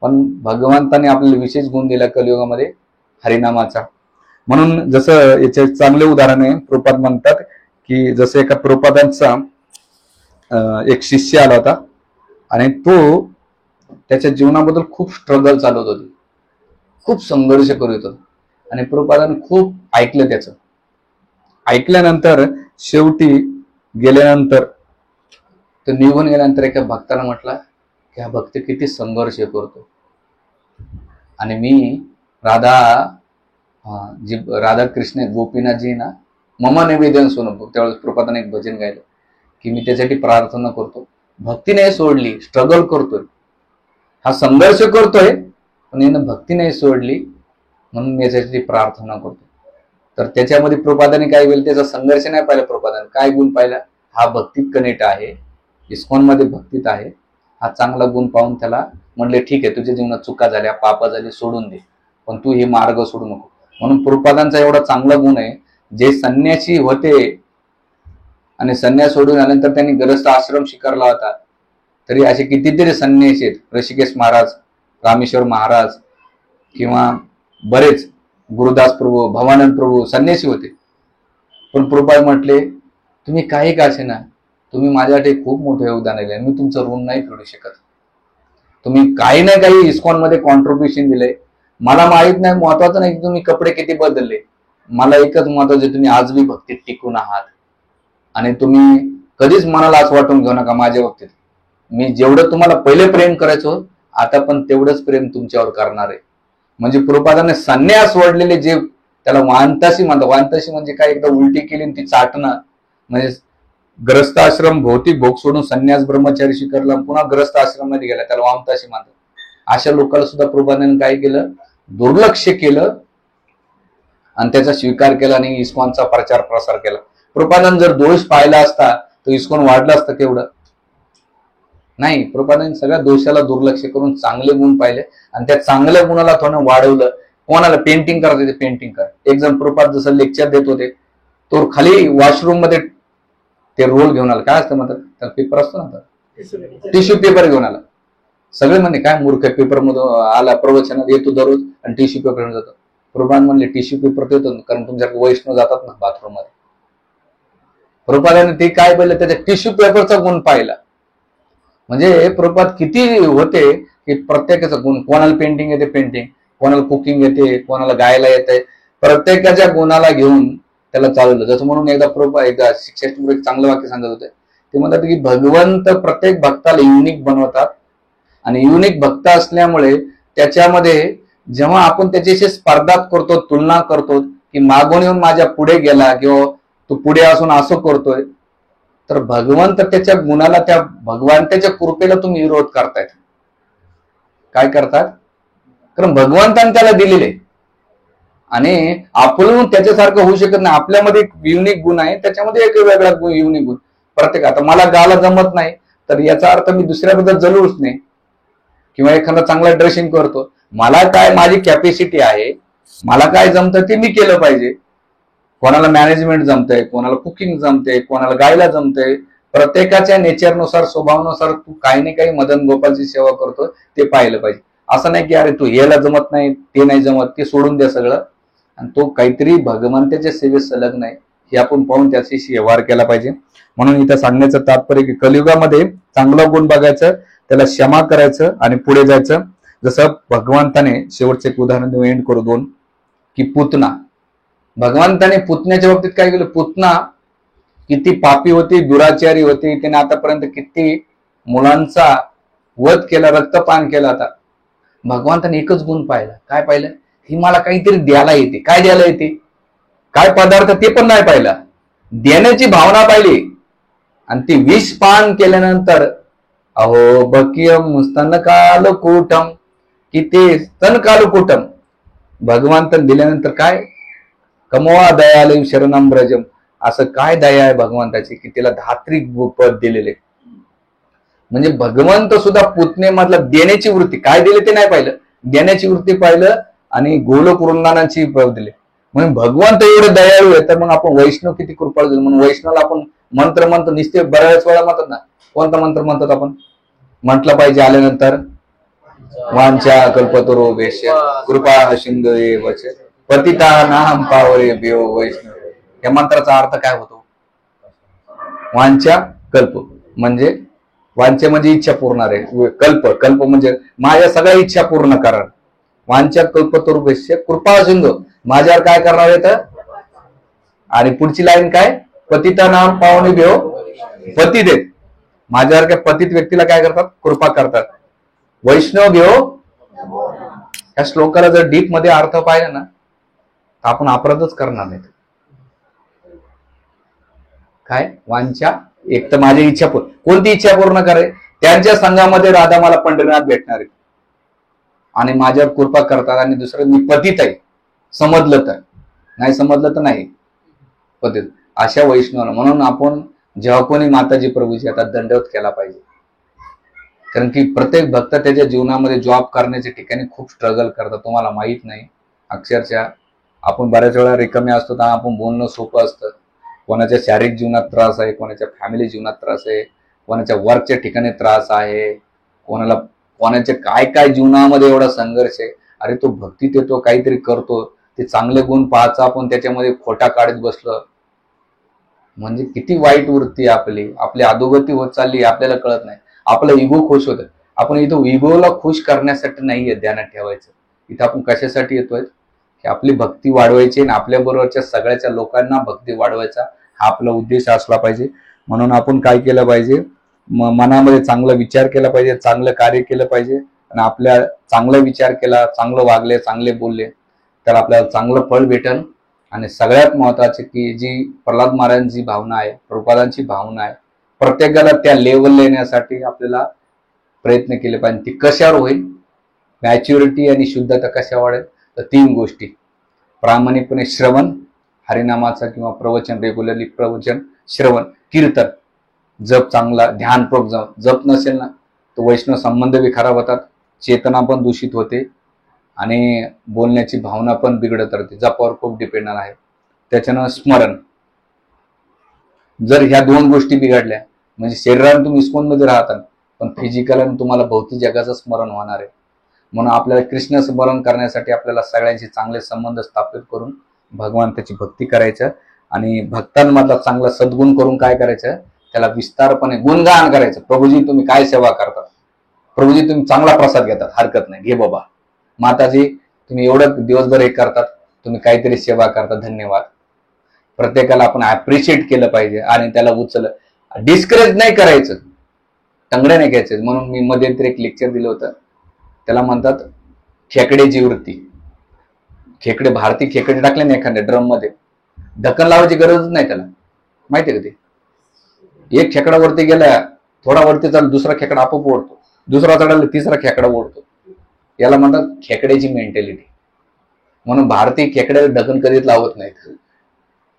पण भगवंताने आपल्याला विशेष गुण दिला कलियुगामध्ये हरिनामाचा. म्हणून जसं याचे चांगले उदाहरण आहे, प्रभुपाद म्हणतात की जसं एका प्रभुपादांचा एक शिष्य आला होता आणि तो त्याच्या जीवनाबद्दल खूप स्ट्रगल चालवत होती, खूप संघर्ष करत होता. आणि प्रभुपादांनी खूप ऐकलं त्याचं. ऐकल्यानंतर शेवटी गेल्यानंतर तो निघून गेल्यानंतर एका भक्ताला म्हटला की हा भक्त किती संघर्ष करतो, आणि मी राधा कृष्ण गोपीनाथजी ना मम निवेदन सोनू, त्यावेळेस प्रभुपादांनी एक भजन गायलं की मी त्यासाठी प्रार्थना करतो, भक्ती नाही सोडली, स्ट्रगल करतोय, हा संघर्ष करतोय पण यानं भक्ती नाही सोडली, म्हणून मी याच्यासाठी प्रार्थना करतो. तर त्याच्यामध्ये प्रभुपादांनी काय केलं, त्याचा संघर्ष नाही पाहिला, प्रभुपादांनी काय गुण पाहिला, हा भक्तीत कनेक्ट आहे, इस्कॉन मध्ये भक्तीत आहे, हा चांगला गुण पाहून त्याला म्हणले ठीक आहे, तुझ्या जीवनात चुका झाल्या, पापा झाली, सोडून दे, पण तू हे मार्ग सोडू नको. म्हणून प्रभुपादांचा एवढा चांगला गुण आहे, जे संन्यासी होते आणि संन्यास सोडून आल्यानंतर त्यांनी गृहस्थ आश्रम स्वीकारला होता, तरी असे कितीतरी संन्यासी आहेत, ऋषिकेश महाराज, रामेश्वर महाराज किंवा बरेच गुरुदास प्रभू, भवानंद प्रभू संन्यासी होते. पण प्रभुपाद म्हटले तुम्ही काही का असे ना, तुम्ही माझ्यासाठी खूप मोठं योगदान दिले, मी तुमचं ऋण नाही फेडू शकत. तुम्ही काही ना काही इस्कॉन मध्ये कॉन्ट्रीब्युशन दिलंय, मला माहित नाही, महत्वाचं नाही की तुम्ही कपडे किती बदलले, मला एकच महत्वाचं, तुम्ही आज बी भक्तीत टिकून आहात. आणि तुम्ही कधीच मनाला असं वाटून घेऊ नका माझ्या बाबतीत, मी जेवढं तुम्हाला पहिले प्रेम करायचो आता पण तेवढंच प्रेम तुमच्यावर करणार आहे. म्हणजे प्रभुपादांनी संन्यास सोडलेले जे त्याला वांताशी म्हणतात, वांताशी म्हणजे काय, एकदा उलटी केली ती चाटणं, म्हणजे ग्रस्त आश्रम भौतिक भोग सोडून संन्यास ब्रह्मचारी स्वीकारला, पुन्हा ग्रस्त आश्रम मध्ये गेला, त्याला वामताशी म्हणतात. अशा लोकांना सुद्धा प्रभुपादांनी काय केलं, दुर्लक्ष केलं आणि त्याचा स्वीकार केला आणि इस्कॉनचा प्रचार प्रसार केला. प्रभुपादांनी जर दोष पाहिला असता तर इस्कॉन वाढलं असतं केवढं नाही. प्रभुपादांनी सगळ्या दोषाला दुर्लक्ष करून चांगले गुण पाहिले आणि त्या चांगल्या गुणाला थोडं वाढवलं. कोणाला पेंटिंग करता येते, पेंटिंग कर. एक जण प्रभुपाद जसं लेक्चर देत होते, तो खाली वॉशरूम मध्ये ते रोल घेऊन आला, काय असतं म्हणतात त्याला, पेपर असतो ना, टिश्यू पेपर घेऊन आला. सगळे म्हणले काय मूर्ख, पेपर मधून आला, प्रवचनात येतो दररोज आणि टिश्यू पेपर घेऊन जातो. प्रभुपाद म्हणले टिश्यू पेपर देतो, कारण तुमच्याकडे वैष्णव जातात ना बाथरूम मध्ये. प्रभुपादाने ते काय पाहिलं, त्याच्या टिश्यू पेपरचा गुण पाहिला. म्हणजे प्रभुपाद किती होते की प्रत्येकाचा गुण, कोणाला पेंटिंग येते पेंटिंग, कोणाला कुकिंग येते, कोणाला गायला येते, प्रत्येकाच्या गुणाला घेऊन त्याला चालवलं. जसं म्हणून एकदा शिक्षक एक चांगलं वाक्य सांगत होते, ते म्हणतात की भगवंत प्रत्येक भक्ताला युनिक बनवतात आणि युनिक भक्त असल्यामुळे त्याच्यामध्ये जेव्हा आपण त्याच्याशी स्पर्धा करतो, तुलना करतो की मागून येऊन माझ्या पुढे गेला किंवा तू पुढे असून असं करतोय, तर भगवंत त्याच्या गुणाला, त्या भगवंताच्या कृपेला तुम्ही विरोध करतायत. काय करतात, कारण भगवंताने त्याला दिलेले आणि आपण त्याच्यासारखं होऊ शकत नाही. आपल्यामध्ये एक युनिक गुण आहे, त्याच्यामध्ये एक वेगळा युनिक गुण प्रत्येक. आता मला गाला जमत नाही तर याचा अर्थ मी दुसऱ्याबद्दल जलूच नाही, किंवा एखादा चांगला ड्रेसिंग करतो, मला काय माझी कॅपॅसिटी आहे, मला काय जमतं ते मी केलं पाहिजे. कोणाला मॅनेजमेंट जमतंय, कोणाला कुकिंग जमते, कोणाला गायला जमतंय. प्रत्येकाच्या नेचरनुसार, स्वभावानुसार तू काही ना काही मदन गोपालची सेवा करतो ते पाहिलं पाहिजे. असं नाही की अरे तू याला जमत नाही, ते नाही जमत, ते सोडून द्या सगळं आणि तो काहीतरी भगवंताच्या सेवेत संलग्न आहे हे आपण पाहून त्याच्याशी व्यवहार केला पाहिजे. म्हणून इथं सांगण्याचं तात्पर्य की कलियुगामध्ये चांगला गुण बघायचं, त्याला क्षमा करायचं आणि पुढे जायचं. जसं भगवंताने शेवटचे एक उदाहरण देऊन एंड करू दोन, की पुतना. भगवंताने पुतण्याच्या बाबतीत काय केलं? पुतना किती पापी होती, दुराचारी होती, तिने आतापर्यंत किती मुलांचा वध केला, रक्तपान केला. आता भगवंताने एकच गुण पाहिला. काय पाहिलं? ही मला काहीतरी द्यायला येते. काय द्यायला येते? काय पदार्थ ते पण नाही पाहिला, देण्याची भावना पाहिली. आणि ती विष पान केल्यानंतर अहो बकियम स्तनकाल कुटम, की ते स्तनकाल कुटम भगवंत दिल्यानंतर काय? कमवा दयालय शरणम ब्रजम. असं काय दया आहे भगवंताची की तिला धात्री पद दिलेले. म्हणजे भगवंत सुद्धा पुतनेमधला देण्याची वृत्ती, काय दिले ते नाही पाहिलं, देण्याची वृत्ती पाहिलं आणि गोलोक वृंदानाची पद दिले. म्हणून भगवंत एवढे दयाळू आहे, तर मग आपण वैष्णव किती कृपाळू झालो. म्हणून वैष्णवला आपण मंत्र म्हणतो, निश्चय बऱ्याच वेळा म्हणतात ना. कोणता मंत्र म्हणतात आपण? म्हटलं पाहिजे आल्यानंतर, वांछा कल्पतरुभ्यश्च कृपा सिंधू एव च पतितानां पावनेभ्यो वैष्णव. या मंत्राचा अर्थ काय होतो? वांछा कल्प म्हणजे, वांछा म्हणजे इच्छा पूर्ण आहे, कल्प कल्प म्हणजे माझ्या सगळ्या इच्छा पूर्ण करा. वांछा कल्पतरुभ्यश्च कृपा सिंधू, माझ्यावर काय करणार आहे? आणि पुढची लाईन काय? पतितानां पावनेभ्यो, पती देत माझ्यासारख्या पतित व्यक्तीला काय करतात? कृपा करतात. वैष्णव घेऊ. या श्लोकाला जर डीप मध्ये अर्थ पाहिला ना, तर आपण अपराधच करणार नाहीत. काय? वांछा, एक तर माझी इच्छा पूर्ण, कोणती इच्छा पूर्ण करे? त्यांच्या संघामध्ये राधा मला पंढरीनाथ भेटणार आहे आणि माझ्यावर कृपा करतात. आणि दुसरं, मी पतित आहे, समजलं तर, नाही समजलं तर नाही पतित. अशा वैष्णव. म्हणून आपण जेव्हा कोणी माताजी प्रभूची आता दंडवत केला पाहिजे. कारण की प्रत्येक भक्त त्याच्या जीवनामध्ये जॉब करण्याच्या ठिकाणी खूप स्ट्रगल करतात. तुम्हाला माहित नाही, अक्षरशः आपण बऱ्याच वेळा रिकामे असतो तर आपण बोलणं सोपं असतं. कोणाच्या शारीरिक जीवनात त्रास आहे, कोणाच्या फॅमिली जीवनात त्रास आहे, कोणाच्या वर्कच्या ठिकाणी त्रास आहे, कोणाच्या काय काय जीवनामध्ये एवढा संघर्ष आहे. अरे तो भक्तीत येतो, काहीतरी करतो, ते चांगले गुण पाहायचा, आपण त्याच्यामध्ये खोटा काढत बसलो म्हणजे किती वाईट वृत्ती आपली अधोगती होत चालली, आपल्याला कळत नाही. आपला इगो खुश होत. आपण इथं इगोला खुश करण्यासाठी नाहीये ध्यानात ठेवायचं. इथं आपण कशासाठी येतोय? की आपली भक्ती वाढवायची आणि आपल्या बरोबरच्या सगळ्याच्या लोकांना भक्ती वाढवायचा हा आपला उद्देश असला पाहिजे. म्हणून आपण काय केलं पाहिजे? मनामध्ये चांगला विचार केला पाहिजे, चांगलं कार्य केलं पाहिजे. आणि आपल्या चांगला विचार केला, चांगलं वागले, चांगले बोलले, तर आपल्याला चांगलं फळ भेटेल. आणि सगळ्यात महत्वाचे की जी प्रल्हाद महाराजांची भावना आहे, प्रभुपादांची भावना आहे, प्रत्येकाला त्या लेवल येण्यासाठी आपल्याला प्रयत्न केले पाहिजे. ती कशावर होईल? मॅच्युरिटी आणि शुद्धता कशावर वाढेल? तर 3 गोष्टी. प्रामाणिकपणे श्रवण हरिनामाचा किंवा प्रवचन, रेग्युलरली प्रवचन, श्रवण, कीर्तन, जप चांगला, ध्यानपूर्वक जप नसेल ना तर वैष्णव संबंध बी खराब होतात, चेतना पण दूषित होते आणि बोलण्याची भावना पण बिघडत राहते. जपावर खूप डिपेंडंट आहे. त्याच्यानं स्मरण, जर ह्या 2 गोष्टी बिघडल्या म्हणजे शरीराने तुम्ही इस्कॉन मध्ये राहता पण फिजिकल तुम्हाला भौतिक जगाचं स्मरण होणार आहे. म्हणून आपल्याला कृष्ण स्मरण करण्यासाठी आपल्याला सगळ्यांशी चांगले संबंध स्थापित करून भगवंताची भक्ती करायचं आणि भक्तांमधला चांगला सद्गुण करून काय करायचं? त्याला विस्तारपणे गुणगान करायचं. प्रभूजी तुम्ही काय सेवा करतात, प्रभूजी तुम्ही चांगला प्रसाद घेतात, हरकत नाही, घे बाबा. माताजी तुम्ही एवढं दिवसभर हे करतात, तुम्ही काहीतरी सेवा करता, धन्यवाद. प्रत्येकाला आपण अप्रिशिएट केलं पाहिजे आणि त्याला डिस्करेज नाही करायचं, टंगडे नाही घ्यायचे. म्हणून मी मध्यंतरी एक लेक्चर दिलं होतं, त्याला म्हणतात खेकड्याची वृत्ती. खेकडे, भारतीय खेकडे टाकले ना एखाद्या ड्रम मध्ये, ढक्कन लावायची गरजच नाही त्याला, माहितीये का? ते एक खेकडा वरती गेला, थोडा वरती चालला, दुसरा खेकडा आपोआप ओढतो, दुसरा चढायला तिसरा खेकडा ओढतो. याला म्हणतात खेकड्याची मेंटॅलिटी. म्हणून भारतीय खेकड्याला ढक्कन कधीच लावत नाहीत.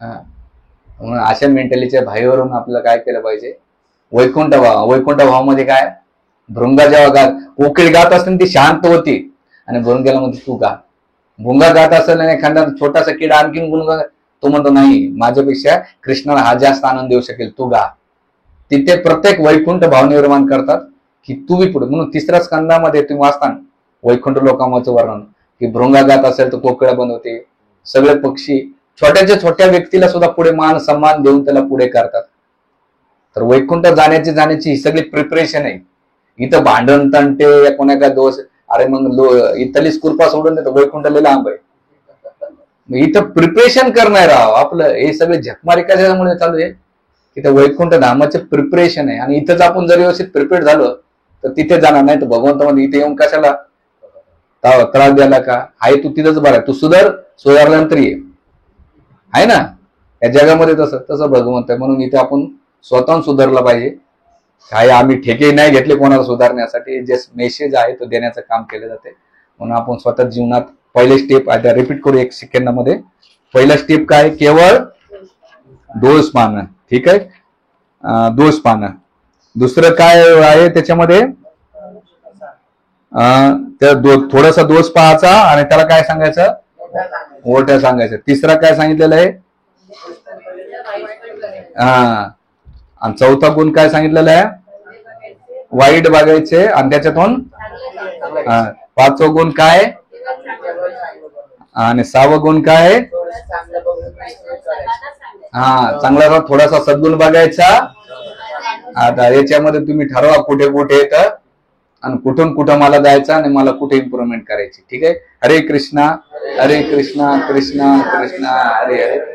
म्हणून अशा मेंटॅलिटीच्या भाईवरून आपल्याला काय केलं पाहिजे? वैकुंठ भाव. वैकुंठ भावामध्ये काय? भृंगा जेव्हा कोकिळ गात असते ती शांत होती आणि भृंग्याला म्हणते तू गा. भुंगा गात असेल आणि एखादा छोटासा किडा आणखीन गुणगा, तो म्हणतो नाही, माझ्यापेक्षा कृष्णाला हा जास्त आनंद देऊ शकेल, तू गा. तिथे प्रत्येक वैकुंठ भाव निर्माण करतात की तू बी पुढे. म्हणून 3ऱ्या स्कंदामध्ये तुम्ही वाचता वैकुंठ लोकांचं वर्णन की भृंगा गात असेल तर कोकिळा बनवते, सगळे पक्षी छोट्याच्या छोट्या व्यक्तीला सुद्धा पुढे मान सन्मान देऊन त्याला पुढे करतात. तर वैकुंठ जाण्याची ही सगळी प्रिपरेशन आहे. इथं भांडण तंटे कोणा काय दोष, अरे मग इथलीच कृपा सोडून देतो, वैकुंठ लय लांब आहे. इथं प्रिपरेशन करणार आहो आपलं. हे सगळे झकमारी कशामुळे चालू आहे की त्या वैकुंठ धामाचे प्रिपरेशन आहे. आणि इथंच आपण जर व्यवस्थित प्रिपेअर झालो तर तिथे जाणार नाही. तर भगवंत मध्ये इथे येऊन कशाला त्रास द्यायला का आहे, तू तिथंच बरं आहे, तू सुधारल्यानंतर ये आहे ना. या जगामध्ये तसं भगवंत आहे. म्हणून इथे आपण स्वतःहून सुधारलं पाहिजे. काही आम्ही ठेके नाही घेतले कोणाला सुधारण्यासाठी, जे मेसेज आहे तो देण्याचं काम केलं जाते. म्हणून आपण स्वतः जीवनात पहिले स्टेप आता रिपीट करू 1 सेकंदामध्ये. पहिला स्टेप काय, केवळ दोष पाहणं. ठीक आहे, दोष पाहणं. दुसरं काय आहे त्याच्यामध्ये, थोडासा दोष पाहायचा आणि त्याला काय सांगायचं, मोठं सांगायचं. तिसरा काय सांगितलेलं आहे, आणि चौथा गुण काय सांगितलेला आहे, वाईट बघायचे आणि त्याच्यातून. 5वा गुण काय, आणि 6वा गुण काय, चांगला थोडासा सद्गुण बघायचा. आता याच्यामध्ये तुम्ही ठरवा कुठे कुठे येतं आणि कुठून कुठं मला जायचं आणि मला कुठे इम्प्रुव्हमेंट करायची. ठीक आहे. हरे कृष्णा कृष्णा कृष्णा हरे हरे,